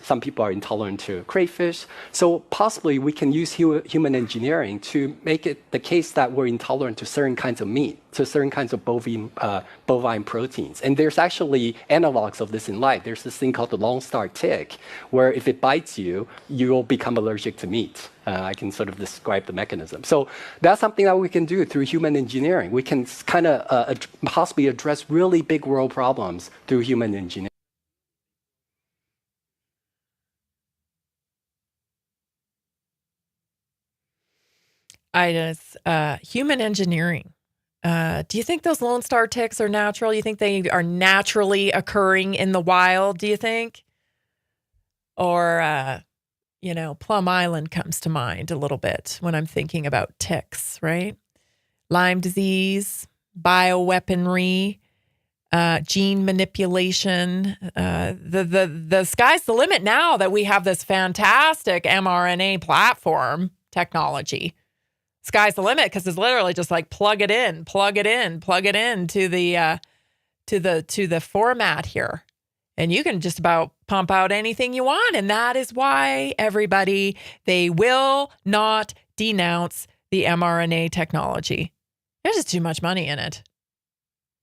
some people are intolerant to crayfish. So possibly we can use human engineering to make it the case that we're intolerant to certain kinds of meat, to certain kinds of bovine proteins. And there's actually analogs of this in life. There's this thing called the Lone Star tick, where if it bites you, you'll become allergic to meat. I can sort of describe the mechanism. So that's something that we can do through human engineering. We can kind of possibly address really big world problems through human engineering. Human engineering. Do you think those Lone Star ticks are natural? You think they are naturally occurring in the wild, do you think? Or, Plum Island comes to mind a little bit when I'm thinking about ticks, right? Lyme disease, bioweaponry, gene manipulation. The sky's the limit now that we have this fantastic mRNA platform technology. Sky's the limit because it's literally just like plug it in to the format here. And you can just about pump out anything you want. And that is why they will not denounce the mRNA technology. There's just too much money in it.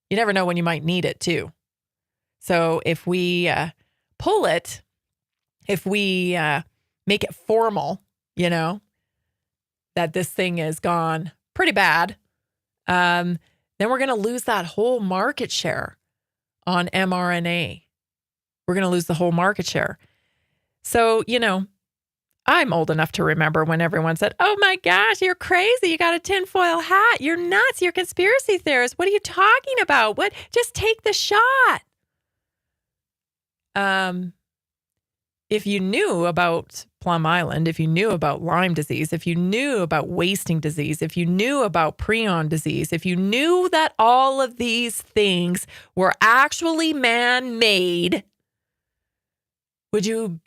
You never know when you might need it too. So if we pull it, if we make it formal, that this thing is gone pretty bad, then we're going to lose that whole market share on mRNA. We're going to lose the whole market share. So, I'm old enough to remember when everyone said, oh my gosh, you're crazy. You got a tinfoil hat. You're nuts. You're a conspiracy theorist. What are you talking about? Just take the shot. If you knew about Plum Island, if you knew about Lyme disease, if you knew about wasting disease, if you knew about prion disease, if you knew that all of these things were actually man-made, would you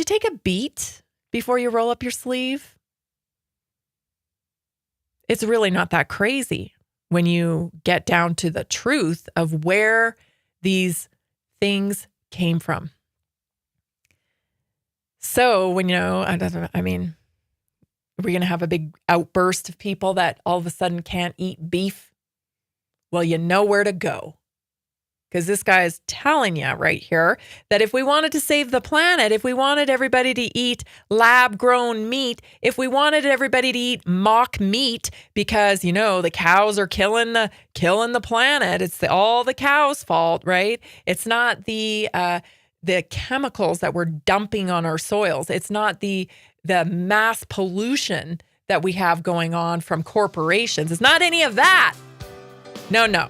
take a beat before you roll up your sleeve? It's really not that crazy when you get down to the truth of where these things came from. So when, are we going to have a big outburst of people that all of a sudden can't eat beef? Well, you know where to go. Because this guy is telling you right here that if we wanted to save the planet, if we wanted everybody to eat lab-grown meat, if we wanted everybody to eat mock meat because, the cows are killing the planet, it's all the cows' fault, right? It's not the chemicals that we're dumping on our soils. It's not the mass pollution that we have going on from corporations. It's not any of that. No.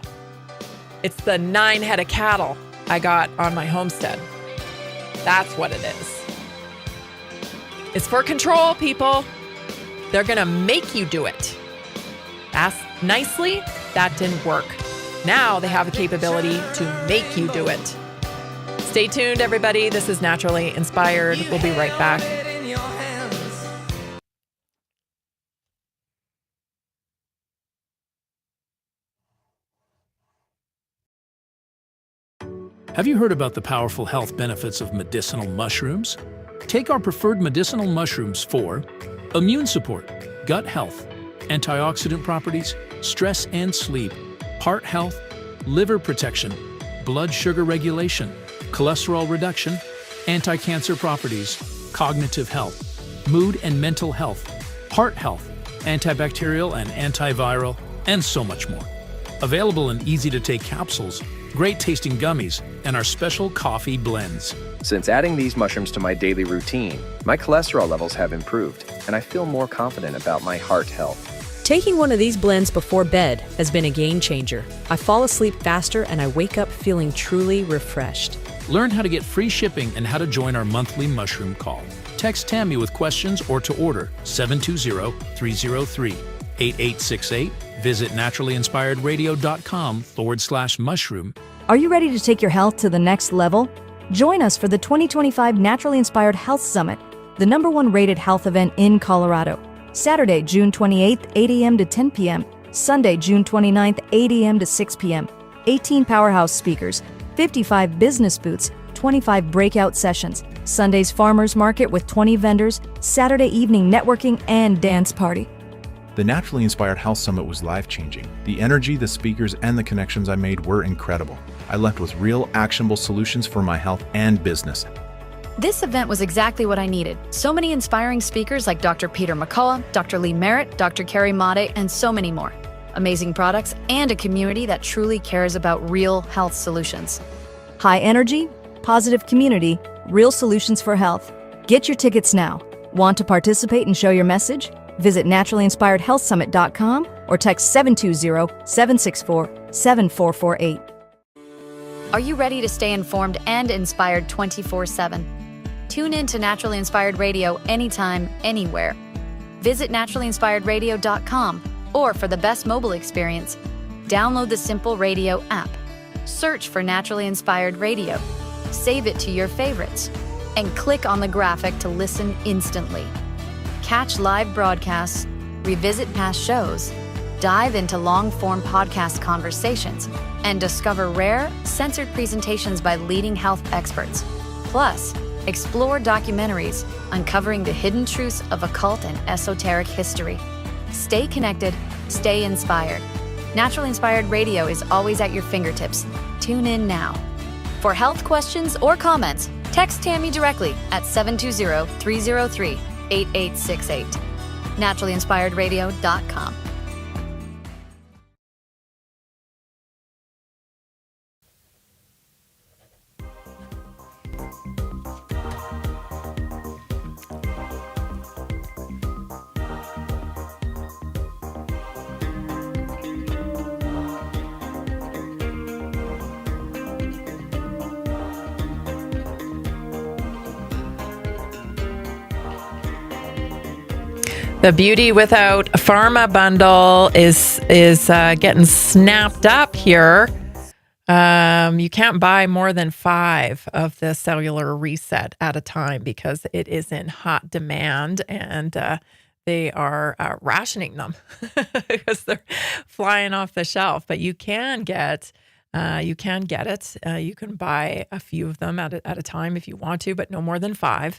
It's the 9 head of cattle I got on my homestead. That's what it is. It's for control, people. They're going to make you do it. Ask nicely, that didn't work. Now they have the capability to make you do it. Stay tuned, everybody. This is Naturally Inspired. We'll be right back. Have you heard about the powerful health benefits of medicinal mushrooms? Take our preferred medicinal mushrooms for immune support, gut health, antioxidant properties, stress and sleep, heart health, liver protection, blood sugar regulation, cholesterol reduction, anti-cancer properties, cognitive health, mood and mental health, heart health, antibacterial and antiviral, and so much more. Available in easy-to-take capsules, great-tasting gummies, and our special coffee blends. Since adding these mushrooms to my daily routine, my cholesterol levels have improved, and I feel more confident about my heart health. Taking one of these blends before bed has been a game changer. I fall asleep faster and I wake up feeling truly refreshed. Learn how to get free shipping and how to join our monthly mushroom call. Text Tammy with questions or to order 720-303-8868. Visit naturallyinspiredradio.com/mushroom. Are you ready to take your health to the next level? Join us for the 2025 Naturally Inspired Health Summit, the #1 rated health event in Colorado. Saturday, June 28th, 8 a.m. to 10 p.m. Sunday, June 29th, 8 a.m. to 6 p.m. 18 powerhouse speakers, 55 business booths, 25 breakout sessions, Sunday's farmers market with 20 vendors, Saturday evening networking and dance party. The Naturally Inspired Health Summit was life-changing. The energy, the speakers, and the connections I made were incredible. I left with real, actionable solutions for my health and business. This event was exactly what I needed. So many inspiring speakers like Dr. Peter McCullough, Dr. Lee Merritt, Dr. Carrie Made, and so many more. Amazing products and a community that truly cares about real health solutions. High energy, positive community, real solutions for health. Get your tickets now. Want to participate and show your message? Visit naturallyinspiredhealthsummit.com or text 720-764-7448. Are you ready to stay informed and inspired 24/7? Tune in to Naturally Inspired Radio anytime, anywhere. Visit naturallyinspiredradio.com, or for the best mobile experience, download the Simple Radio app. Search for Naturally Inspired Radio, save it to your favorites, and click on the graphic to listen instantly. Catch live broadcasts, revisit past shows, dive into long-form podcast conversations, and discover rare, censored presentations by leading health experts. Plus, explore documentaries uncovering the hidden truths of occult and esoteric history. Stay connected, stay inspired. Naturally Inspired Radio is always at your fingertips. Tune in now. For health questions or comments, text Tammy directly at 720-303-8868. naturallyinspiredradio.com. The Beauty Without Pharma bundle is getting snapped up here. You can't buy more than 5 of the cellular reset at a time because it is in hot demand, and they are rationing them because they're flying off the shelf. But you can get it. You can buy a few of them at a time if you want to, but no more than 5.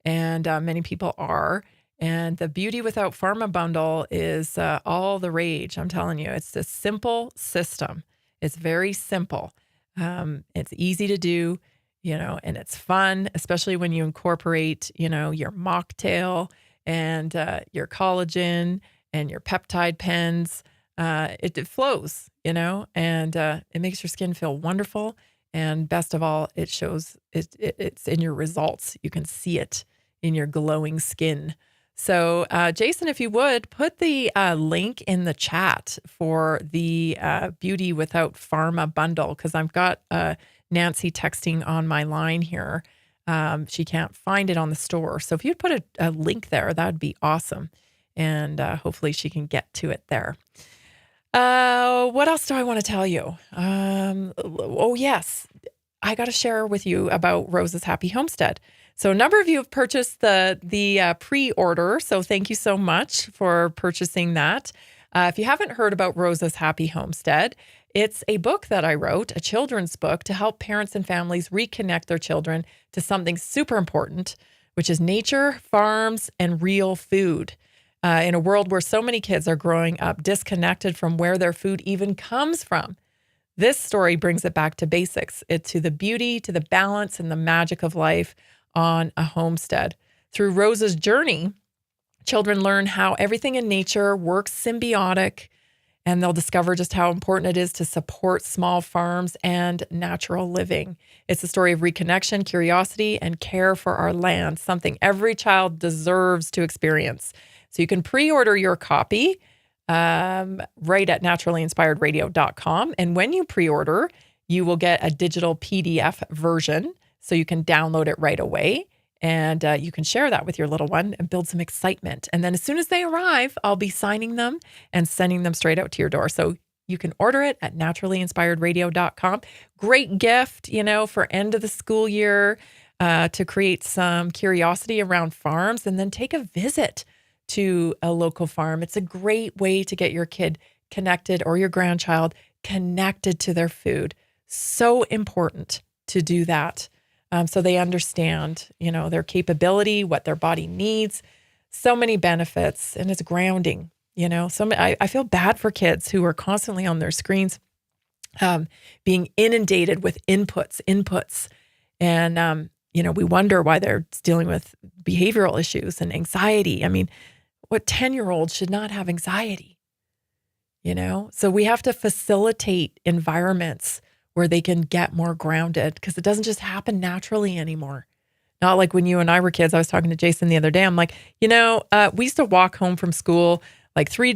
And many people are. And the Beauty Without Pharma bundle is all the rage. I'm telling you, it's a simple system. It's very simple. It's easy to do, and it's fun, especially when you incorporate, your mocktail and your collagen and your peptide pens. It flows, and it makes your skin feel wonderful. And best of all, it shows it's in your results. You can see it in your glowing skin. So, Jason, if you would, put the link in the chat for the Beauty Without Pharma bundle, because I've got Nancy texting on my line here. She can't find it on the store. So if you'd put a link there, that'd be awesome. And hopefully she can get to it there. What else do I want to tell you? Oh, yes. I got to share with you about Rosa's Happy Homestead. So a number of you have purchased the pre-order. So thank you so much for purchasing that. If you haven't heard about Rosa's Happy Homestead, it's a book that I wrote, a children's book, to help parents and families reconnect their children to something super important, which is nature, farms, and real food. In a world where so many kids are growing up disconnected from where their food even comes from, this story brings it back to basics, to the beauty, to the balance, and the magic of life on a homestead. Through Rosa's journey, children learn how everything in nature works symbiotic, and they'll discover just how important it is to support small farms and natural living. It's a story of reconnection, curiosity, and care for our land, something every child deserves to experience. So you can pre-order your copy right at naturallyinspiredradio.com. And when you pre-order, you will get a digital PDF version, so you can download it right away. And you can share that with your little one and build some excitement. And then as soon as they arrive, I'll be signing them and sending them straight out to your door. So you can order it at naturallyinspiredradio.com. Great gift, for end of the school year, to create some curiosity around farms, and then take a visit to a local farm. It's a great way to get your kid connected, or your grandchild connected to their food. So important to do that. So they understand, their capability, what their body needs, so many benefits, and it's grounding, I feel bad for kids who are constantly on their screens, being inundated with inputs. And, we wonder why they're dealing with behavioral issues and anxiety. I mean, what 10-year-old should not have anxiety, So we have to facilitate environments where they can get more grounded, because it doesn't just happen naturally anymore. Not like when you and I were kids. I was talking to Jason the other day. I'm like, we used to walk home from school like 4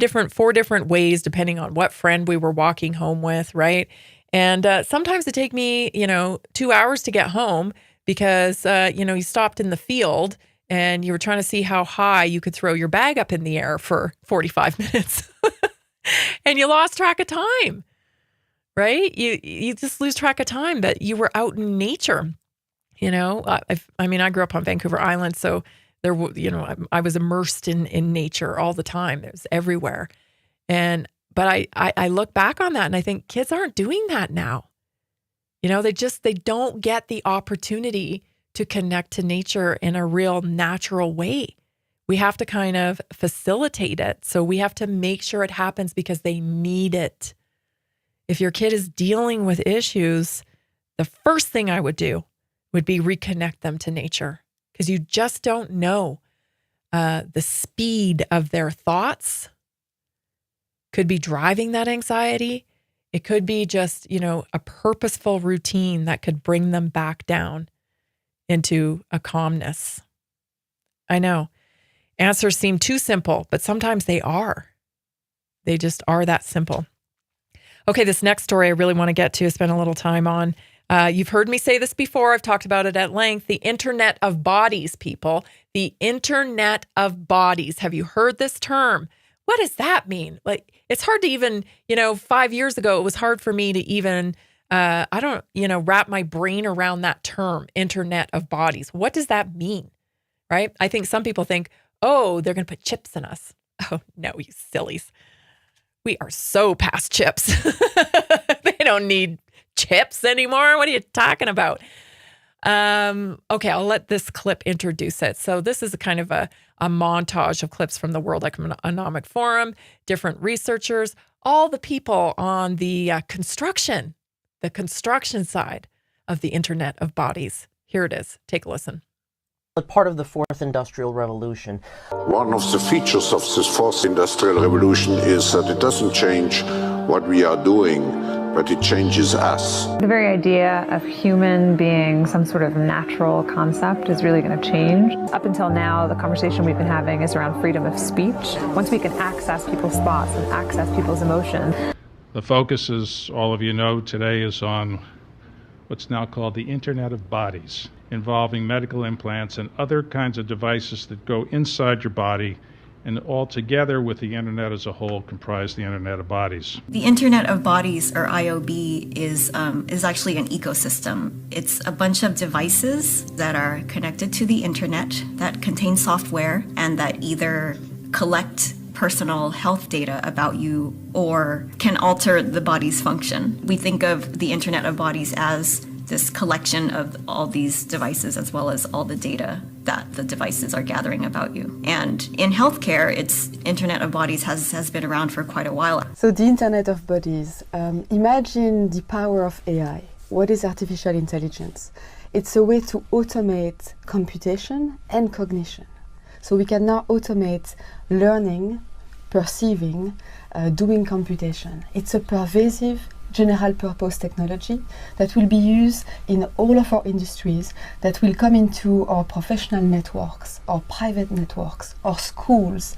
different ways, depending on what friend we were walking home with, right? And sometimes it take me, 2 hours to get home because, you stopped in the field and you were trying to see how high you could throw your bag up in the air for 45 minutes. And you lost track of time. Right? You just lose track of time that you were out in nature. I grew up on Vancouver Island, so there, I was immersed in nature all the time. It was everywhere. But I look back on that and I think kids aren't doing that now. They don't get the opportunity to connect to nature in a real natural way. We have to kind of facilitate it. So we have to make sure it happens because they need it. If your kid is dealing with issues, the first thing I would do would be reconnect them to nature, because you just don't know the speed of their thoughts could be driving that anxiety. It could be just, a purposeful routine that could bring them back down into a calmness. I know answers seem too simple, but sometimes they are. They just are that simple. Okay, this next story I really want to get to, spend a little time on. You've heard me say this before. I've talked about it at length. The Internet of Bodies, people. The Internet of Bodies. Have you heard this term? What does that mean? Like, it's hard to even, 5 years ago, it was hard for me to even, wrap my brain around that term, Internet of Bodies. What does that mean? Right? I think some people think, oh, they're going to put chips in us. Oh, no, you sillies. We are so past chips. They don't need chips anymore. What are you talking about? Okay, I'll let this clip introduce it. So this is a kind of a montage of clips from the World Economic Forum, different researchers, all the people on the construction side of the Internet of Bodies. Here it is. Take a listen. Part of the fourth industrial revolution. One of the features of this fourth industrial revolution is that it doesn't change what we are doing, but it changes us. The very idea of human being some sort of natural concept is really going to change. Up until now, the conversation we've been having is around freedom of speech. Once we can access people's thoughts and access people's emotions. The focus, as all of you know, today is on what's now called the Internet of Bodies, involving medical implants and other kinds of devices that go inside your body and altogether with the Internet as a whole comprise the Internet of Bodies. The Internet of Bodies, or IOB, is actually an ecosystem. It's a bunch of devices that are connected to the Internet that contain software and that either collect personal health data about you or can alter the body's function. We think of the Internet of Bodies as this collection of all these devices as well as all the data that the devices are gathering about you. And in healthcare, it's Internet of Bodies has been around for quite a while. So the Internet of Bodies, imagine the power of AI. What is artificial intelligence? It's a way to automate computation and cognition. So we can now automate learning, perceiving, doing computation. It's a pervasive general purpose technology that will be used in all of our industries, that will come into our professional networks, our private networks, our schools,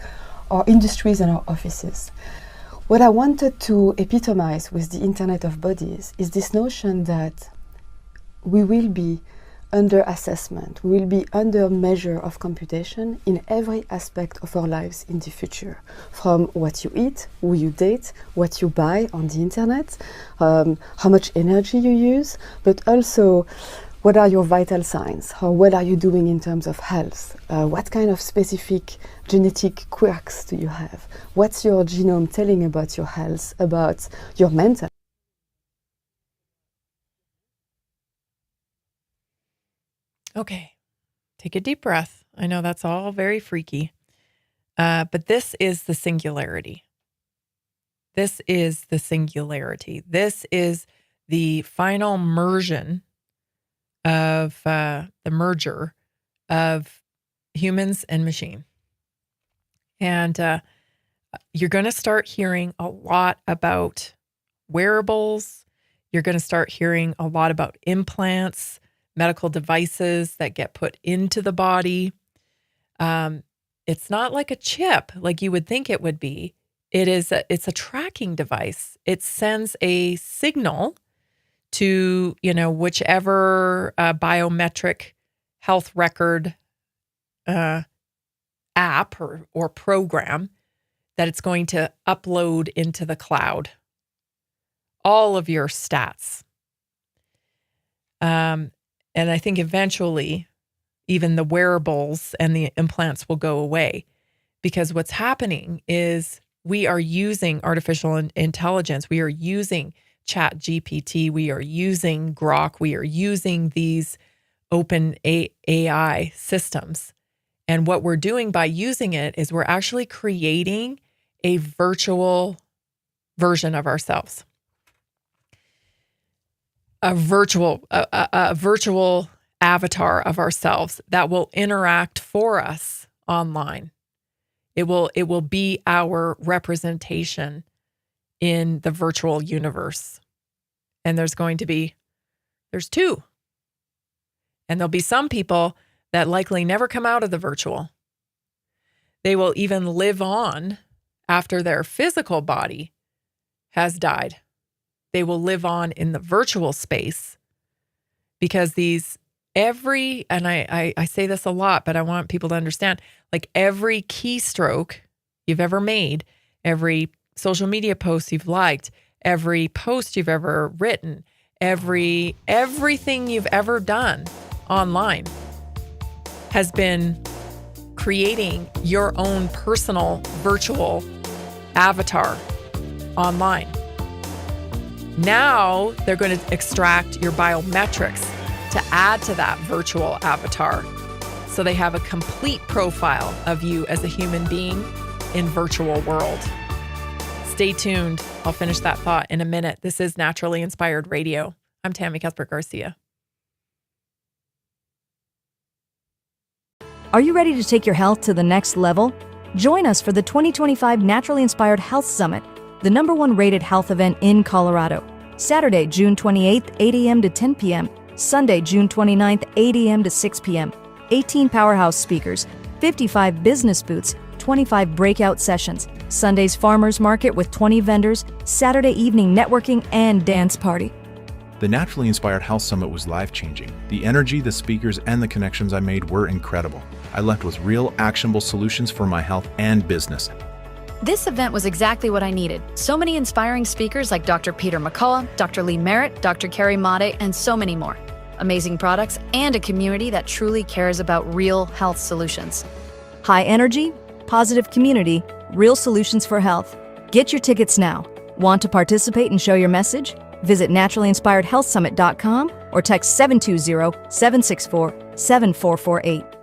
our industries and our offices. What I wanted to epitomize with the Internet of Bodies is this notion that we will be under assessment, we will be under measure of computation in every aspect of our lives in the future. From what you eat, who you date, what you buy on the internet, how much energy you use, but also what are your vital signs? How well are you doing in terms of health? What kind of specific genetic quirks do you have? What's your genome telling about your health, about your mental? Okay, take a deep breath. I know that's all very freaky, but this is the singularity. This is the singularity. This is the final merger of humans and machine. And you're going to start hearing a lot about wearables. You're going to start hearing a lot about implants, medical devices that get put into the body. It's not like a chip like you would think it would be. It's a tracking device. It sends a signal to, whichever biometric health record app or program that it's going to upload into the cloud. All of your stats. And I think eventually even the wearables and the implants will go away, because what's happening is we are using artificial intelligence. We are using ChatGPT. We are using Grok. We are using these open AI systems. And what we're doing by using it is we're actually creating a virtual version of ourselves. A virtual avatar of ourselves that will interact for us online. It will be our representation in the virtual universe. And there's two. And there'll be some people that likely never come out of the virtual. They will even live on after their physical body has died. They will live on in the virtual space, because and I say this a lot, but I want people to understand, like every keystroke you've ever made, every social media post you've liked, every post you've ever written, everything you've ever done online has been creating your own personal virtual avatar online. Now they're going to extract your biometrics to add to that virtual avatar, so they have a complete profile of you as a human being in virtual world. Stay tuned. I'll finish that thought in a minute. This is Naturally Inspired Radio. I'm Tammy Cuthbert Garcia. Are you ready to take your health to the next level? Join us for the 2025 Naturally Inspired Health Summit, the #1 rated health event in Colorado. Saturday, June 28th, 8 a.m. to 10 p.m. Sunday, June 29th, 8 a.m. to 6 p.m. 18 powerhouse speakers, 55 business booths, 25 breakout sessions, Sunday's farmers market with 20 vendors, Saturday evening networking and dance party. The Naturally Inspired Health Summit was life-changing. The energy, the speakers, and the connections I made were incredible. I left with real, actionable solutions for my health and business. This event was exactly what I needed. So many inspiring speakers like Dr. Peter McCullough, Dr. Lee Merritt, Dr. Carrie Made, and so many more. Amazing products and a community that truly cares about real health solutions. High energy, positive community, real solutions for health. Get your tickets now. Want to participate and show your message? Visit naturallyinspiredhealthsummit.com or text 720-764-7448.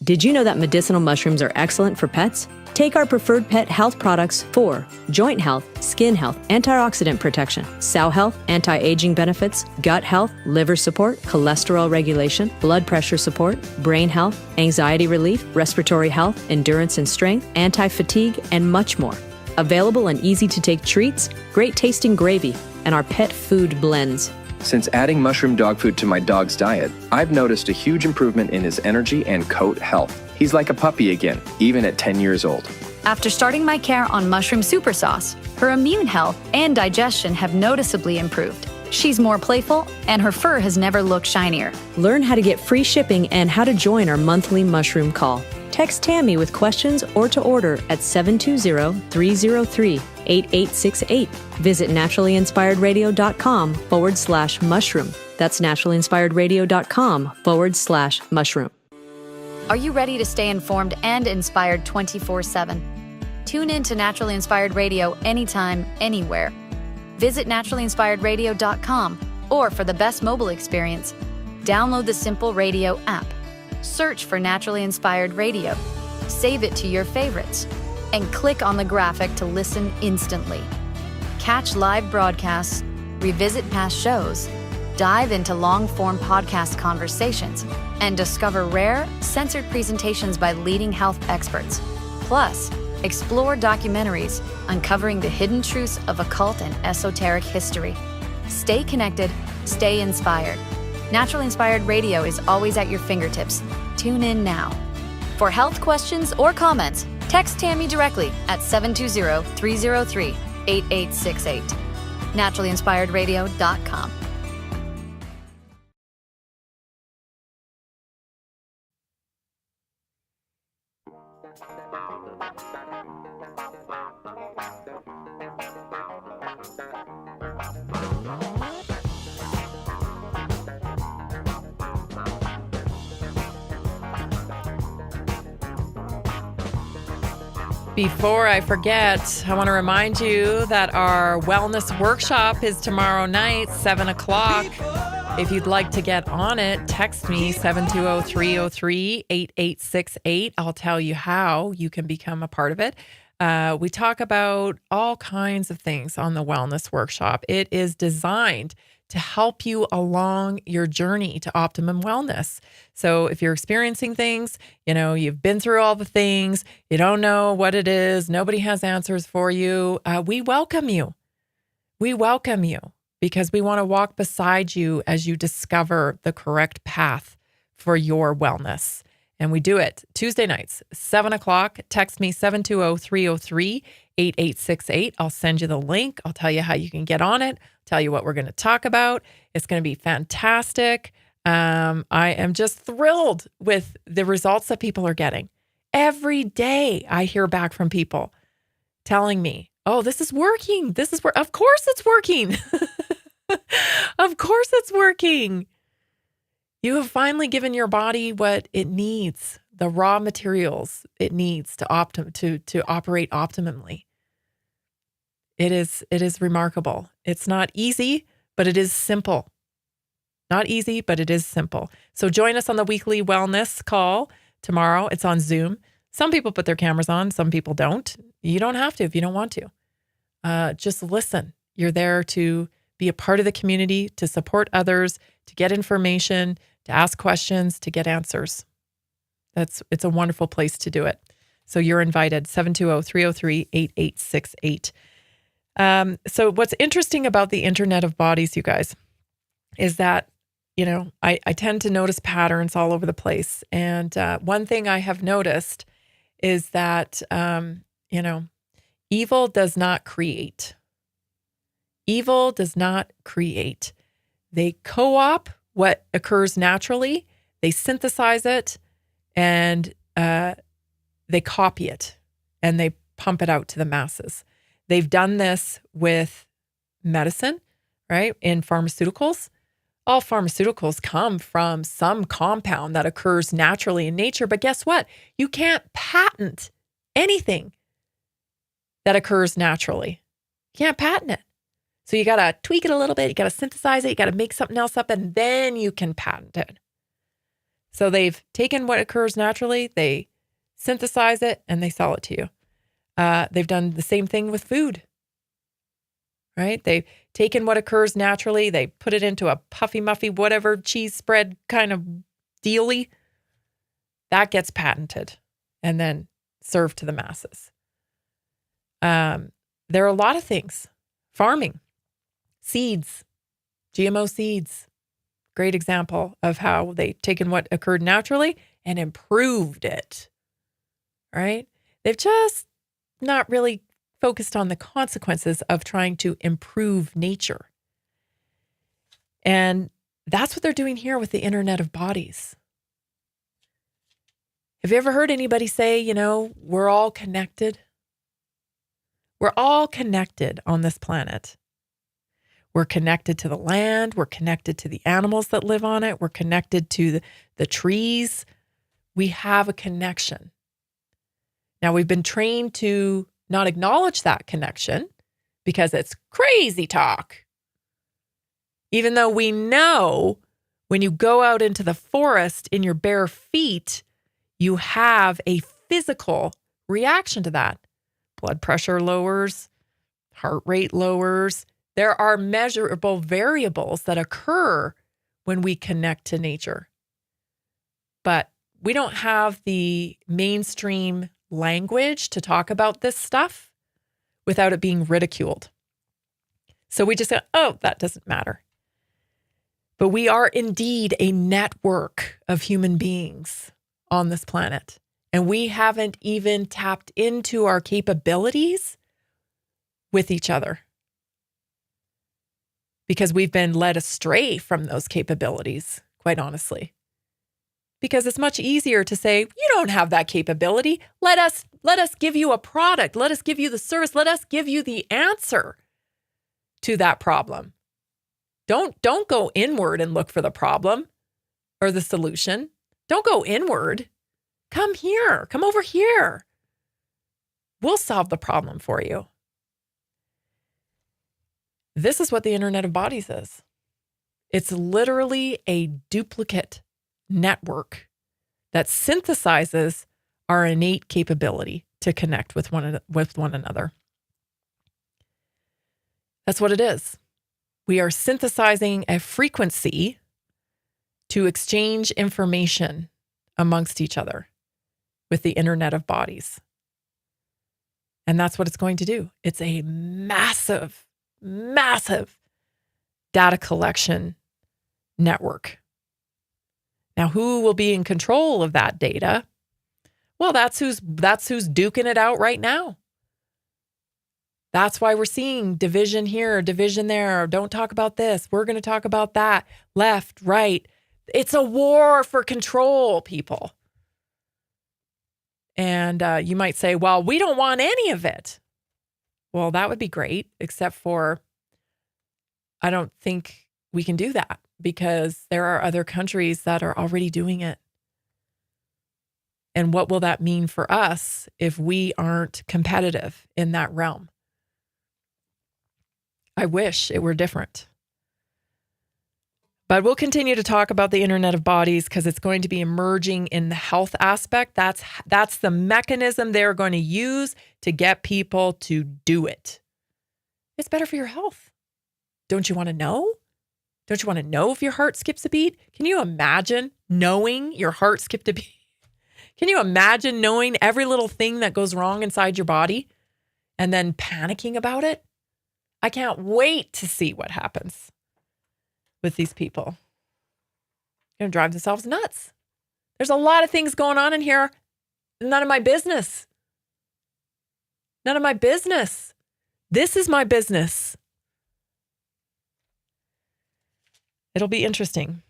Did you know that medicinal mushrooms are excellent for pets? Take our preferred pet health products for joint health, skin health, antioxidant protection, cell health, anti-aging benefits, gut health, liver support, cholesterol regulation, blood pressure support, brain health, anxiety relief, respiratory health, endurance and strength, anti-fatigue, and much more. Available in easy-to-take treats, great-tasting gravy, and our pet food blends. Since adding mushroom dog food to my dog's diet, I've noticed a huge improvement in his energy and coat health. He's like a puppy again, even at 10 years old. After starting my care on mushroom super sauce, her immune health and digestion have noticeably improved. She's more playful, and her fur has never looked shinier. Learn how to get free shipping and how to join our monthly mushroom call. Text Tammy with questions or to order at 720-303-8868. Visit naturallyinspiredradio.com/mushroom. That's naturallyinspiredradio.com/mushroom. Are you ready to stay informed and inspired 24/7? Tune in to Naturally Inspired Radio anytime, anywhere. Visit naturallyinspiredradio.com, or for the best mobile experience, download the Simple Radio app. Search for Naturally Inspired Radio, save it to your favorites, and click on the graphic to listen instantly. Catch live broadcasts, revisit past shows, dive into long-form podcast conversations, and discover rare, censored presentations by leading health experts. Plus, explore documentaries uncovering the hidden truths of occult and esoteric history. Stay connected, stay inspired. Naturally Inspired Radio is always at your fingertips. Tune in now. For health questions or comments, text Tammy directly at 720-303-8868. naturallyinspiredradio.com. Before I forget, I want to remind you that our wellness workshop is tomorrow night, 7 o'clock. If you'd like to get on it, text me 720-303-8868. I'll tell you how you can become a part of it. We talk about all kinds of things on the wellness workshop. It is designed to help you along your journey to optimum wellness. So if you're experiencing things, you've been through all the things, you don't know what it is, nobody has answers for you, we welcome you. We welcome you because we want to walk beside you as you discover the correct path for your wellness. And we do it Tuesday nights, 7 o'clock. Text me 720-303-8868. I'll send you the link. I'll tell you how you can get on it, tell you what we're going to talk about. It's going to be fantastic. I am just thrilled with the results that people are getting. Every day I hear back from people telling me, oh, this is working. Of course it's working. Of course it's working. You have finally given your body what it needs, the raw materials it needs to operate optimally. It is remarkable. It's not easy, but it is simple. Not easy, but it is simple. So join us on the weekly wellness call tomorrow. It's on Zoom. Some people put their cameras on, some people don't. You don't have to if you don't want to. Just listen. You're there to be a part of the community, to support others, to get information, to ask questions, to get answers. It's a wonderful place to do it. So you're invited, 720-303-8868. So what's interesting about the Internet of Bodies, you guys, is that, I tend to notice patterns all over the place. And one thing I have noticed is that, evil does not create. Evil does not create. They co-op what occurs naturally, they synthesize it, and they copy it, and they pump it out to the masses. They've done this with medicine, right? In pharmaceuticals. All pharmaceuticals come from some compound that occurs naturally in nature. But guess what? You can't patent anything that occurs naturally. You can't patent it. So you got to tweak it a little bit. You got to synthesize it. You got to make something else up, and then you can patent it. So they've taken what occurs naturally, they synthesize it, and they sell it to you. They've done the same thing with food, right? They've taken what occurs naturally, they put it into a puffy, muffy, whatever cheese spread kind of dealy. That gets patented and then served to the masses. There are a lot of things. Farming, seeds, GMO seeds. Great example of how they've taken what occurred naturally and improved it, right? They've just not really focused on the consequences of trying to improve nature. And that's what they're doing here with the Internet of Bodies. Have you ever heard anybody say, you know, we're all connected? We're all connected on this planet. We're connected to the land. We're connected to the animals that live on it. We're connected to the trees. We have a connection. Now, we've been trained to not acknowledge that connection because it's crazy talk. Even though we know when you go out into the forest in your bare feet, you have a physical reaction to that. Blood pressure lowers, heart rate lowers. There are measurable variables that occur when we connect to nature. But we don't have the mainstream language to talk about this stuff without it being ridiculed. So we just say, oh, that doesn't matter. But we are indeed a network of human beings on this planet. And we haven't even tapped into our capabilities with each other because we've been led astray from those capabilities, quite honestly. Because it's much easier to say, you don't have that capability. Let us give you a product. Let us give you the service. Let us give you the answer to that problem. Don't go inward and look for the problem or the solution. Don't go inward. Come here. Come over here. We'll solve the problem for you. This is what the Internet of Bodies is. It's literally a duplicate network that synthesizes our innate capability to connect with one another. That's what it is. We are synthesizing a frequency to exchange information amongst each other with the Internet of Bodies. And that's what it's going to do. It's a massive, massive data collection network. Now, who will be in control of that data? Well, that's who's duking it out right now. That's why we're seeing division here, division there. Don't talk about this. We're going to talk about that. Left, right. It's a war for control, people. And you might say, well, we don't want any of it. Well, that would be great, except for I don't think we can do that because there are other countries that are already doing it. And what will that mean for us if we aren't competitive in that realm? I wish it were different. But we'll continue to talk about the Internet of Bodies because it's going to be emerging in the health aspect. That's the mechanism they're going to use to get people to do it. It's better for your health. Don't you want to know? Don't you want to know if your heart skips a beat? Can you imagine knowing your heart skipped a beat? Can you imagine knowing every little thing that goes wrong inside your body and then panicking about it? I can't wait to see what happens with these people. They're going to drive themselves nuts. There's a lot of things going on in here. None of my business. None of my business. This is my business. It'll be interesting.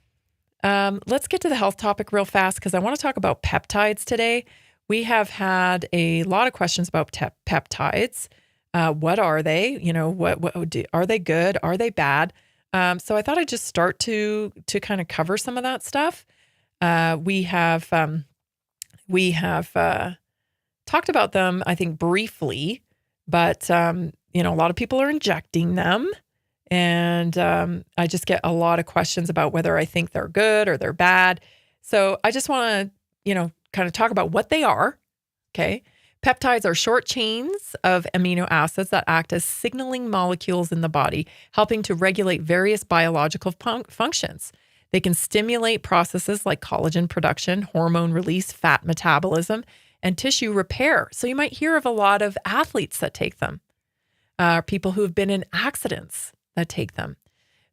Let's get to the health topic real fast because I want to talk about peptides today. We have had a lot of questions about peptides. What are they? Are they good? Are they bad? So I thought I'd just start to kind of cover some of that stuff. We have talked about them, I think, briefly, but a lot of people are injecting them. And I just get a lot of questions about whether I think they're good or they're bad. So I just want to, kind of talk about what they are. Okay. Peptides are short chains of amino acids that act as signaling molecules in the body, helping to regulate various biological functions. They can stimulate processes like collagen production, hormone release, fat metabolism, and tissue repair. So you might hear of a lot of athletes that take them, people who have been in accidents that take them.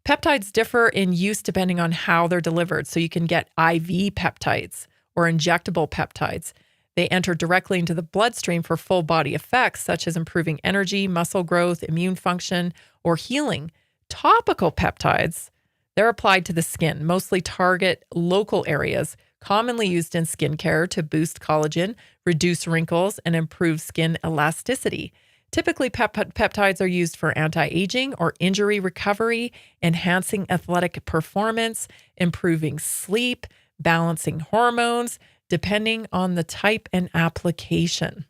Peptides differ in use depending on how they're delivered. So you can get IV peptides or injectable peptides. They enter directly into the bloodstream for full body effects, such as improving energy, muscle growth, immune function, or healing. Topical peptides, they're applied to the skin, mostly target local areas, commonly used in skincare to boost collagen, reduce wrinkles, and improve skin elasticity. Typically, peptides are used for anti-aging or injury recovery, enhancing athletic performance, improving sleep, balancing hormones, depending on the type and application.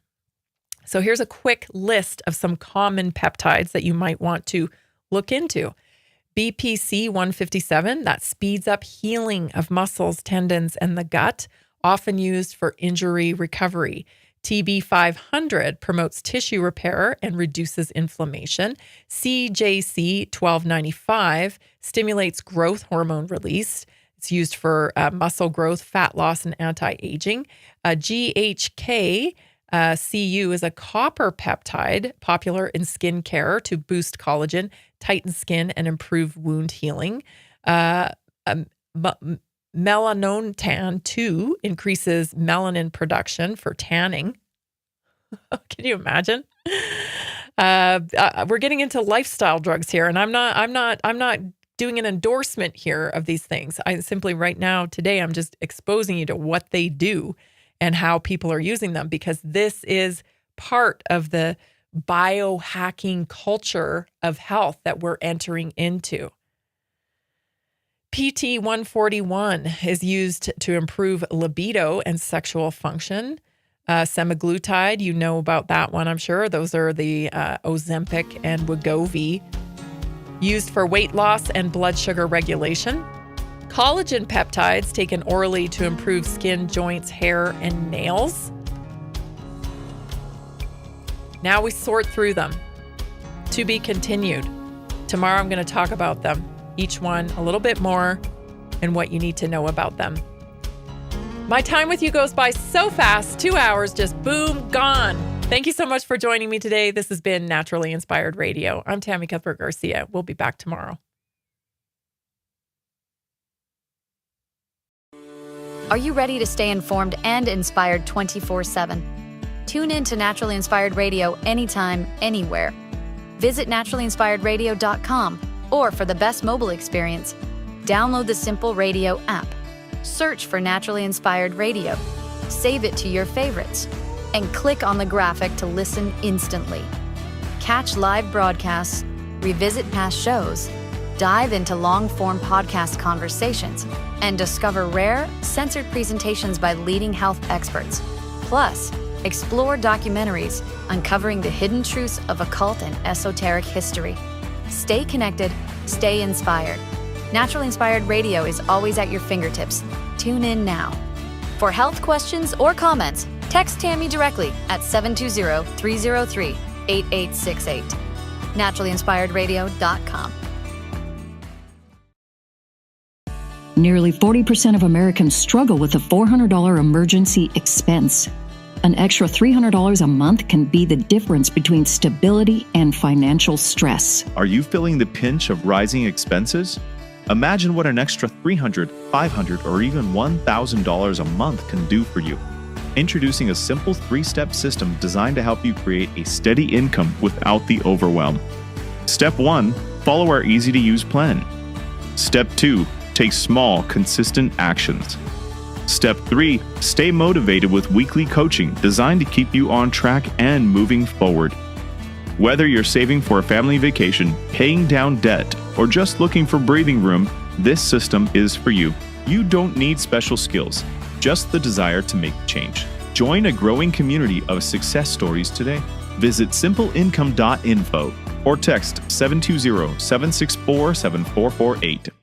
So here's a quick list of some common peptides that you might want to look into. BPC 157, that speeds up healing of muscles, tendons, and the gut, often used for injury recovery. TB 500 promotes tissue repair and reduces inflammation. CJC 1295 stimulates growth hormone release. It's used for muscle growth, fat loss, and anti-aging. GHK CU is a copper peptide popular in skin care to boost collagen, tighten skin, and improve wound healing. Melanotan 2 increases melanin production for tanning. Can you imagine? We're getting into lifestyle drugs here, and I'm not doing an endorsement here of these things. I simply right now today I'm just exposing you to what they do and how people are using them, because this is part of the biohacking culture of health that we're entering into. PT 141 is used to improve libido and sexual function. Semaglutide, you know about that one, I'm sure. Those are the Ozempic and Wegovy, used for weight loss and blood sugar regulation. Collagen peptides taken orally to improve skin, joints, hair, and nails. Now we sort through them. To be continued. Tomorrow I'm going to talk about them, each one a little bit more, and what you need to know about them. My time with you goes by so fast. 2 hours, just boom, gone. Thank you so much for joining me today. This has been Naturally Inspired Radio. I'm Tammy Cuthbert Garcia. We'll be back tomorrow. Are you ready to stay informed and inspired 24/7? Tune in to Naturally Inspired Radio anytime, anywhere. Visit naturallyinspiredradio.com, or for the best mobile experience, download the Simple Radio app. Search for Naturally Inspired Radio. Save it to your favorites, and click on the graphic to listen instantly. Catch live broadcasts, revisit past shows, dive into long-form podcast conversations, and discover rare, censored presentations by leading health experts. Plus, explore documentaries uncovering the hidden truths of occult and esoteric history. Stay connected, stay inspired. Naturally Inspired Radio is always at your fingertips. Tune in now. For health questions or comments, text Tammy directly at 720-303-8868. naturallyinspiredradio.com. Nearly 40% of Americans struggle with a $400 emergency expense. An extra $300 a month can be the difference between stability and financial stress. Are you feeling the pinch of rising expenses? Imagine what an extra $300, $500, or even $1,000 a month can do for you. Introducing a simple 3-step system designed to help you create a steady income without the overwhelm. Step 1, follow our easy-to-use plan. Step 2, take small, consistent actions. Step 3, stay motivated with weekly coaching designed to keep you on track and moving forward. Whether you're saving for a family vacation, paying down debt, or just looking for breathing room, this system is for you. You don't need special skills, just the desire to make change. Join a growing community of success stories today. Visit simpleincome.info or text 720-764-7448.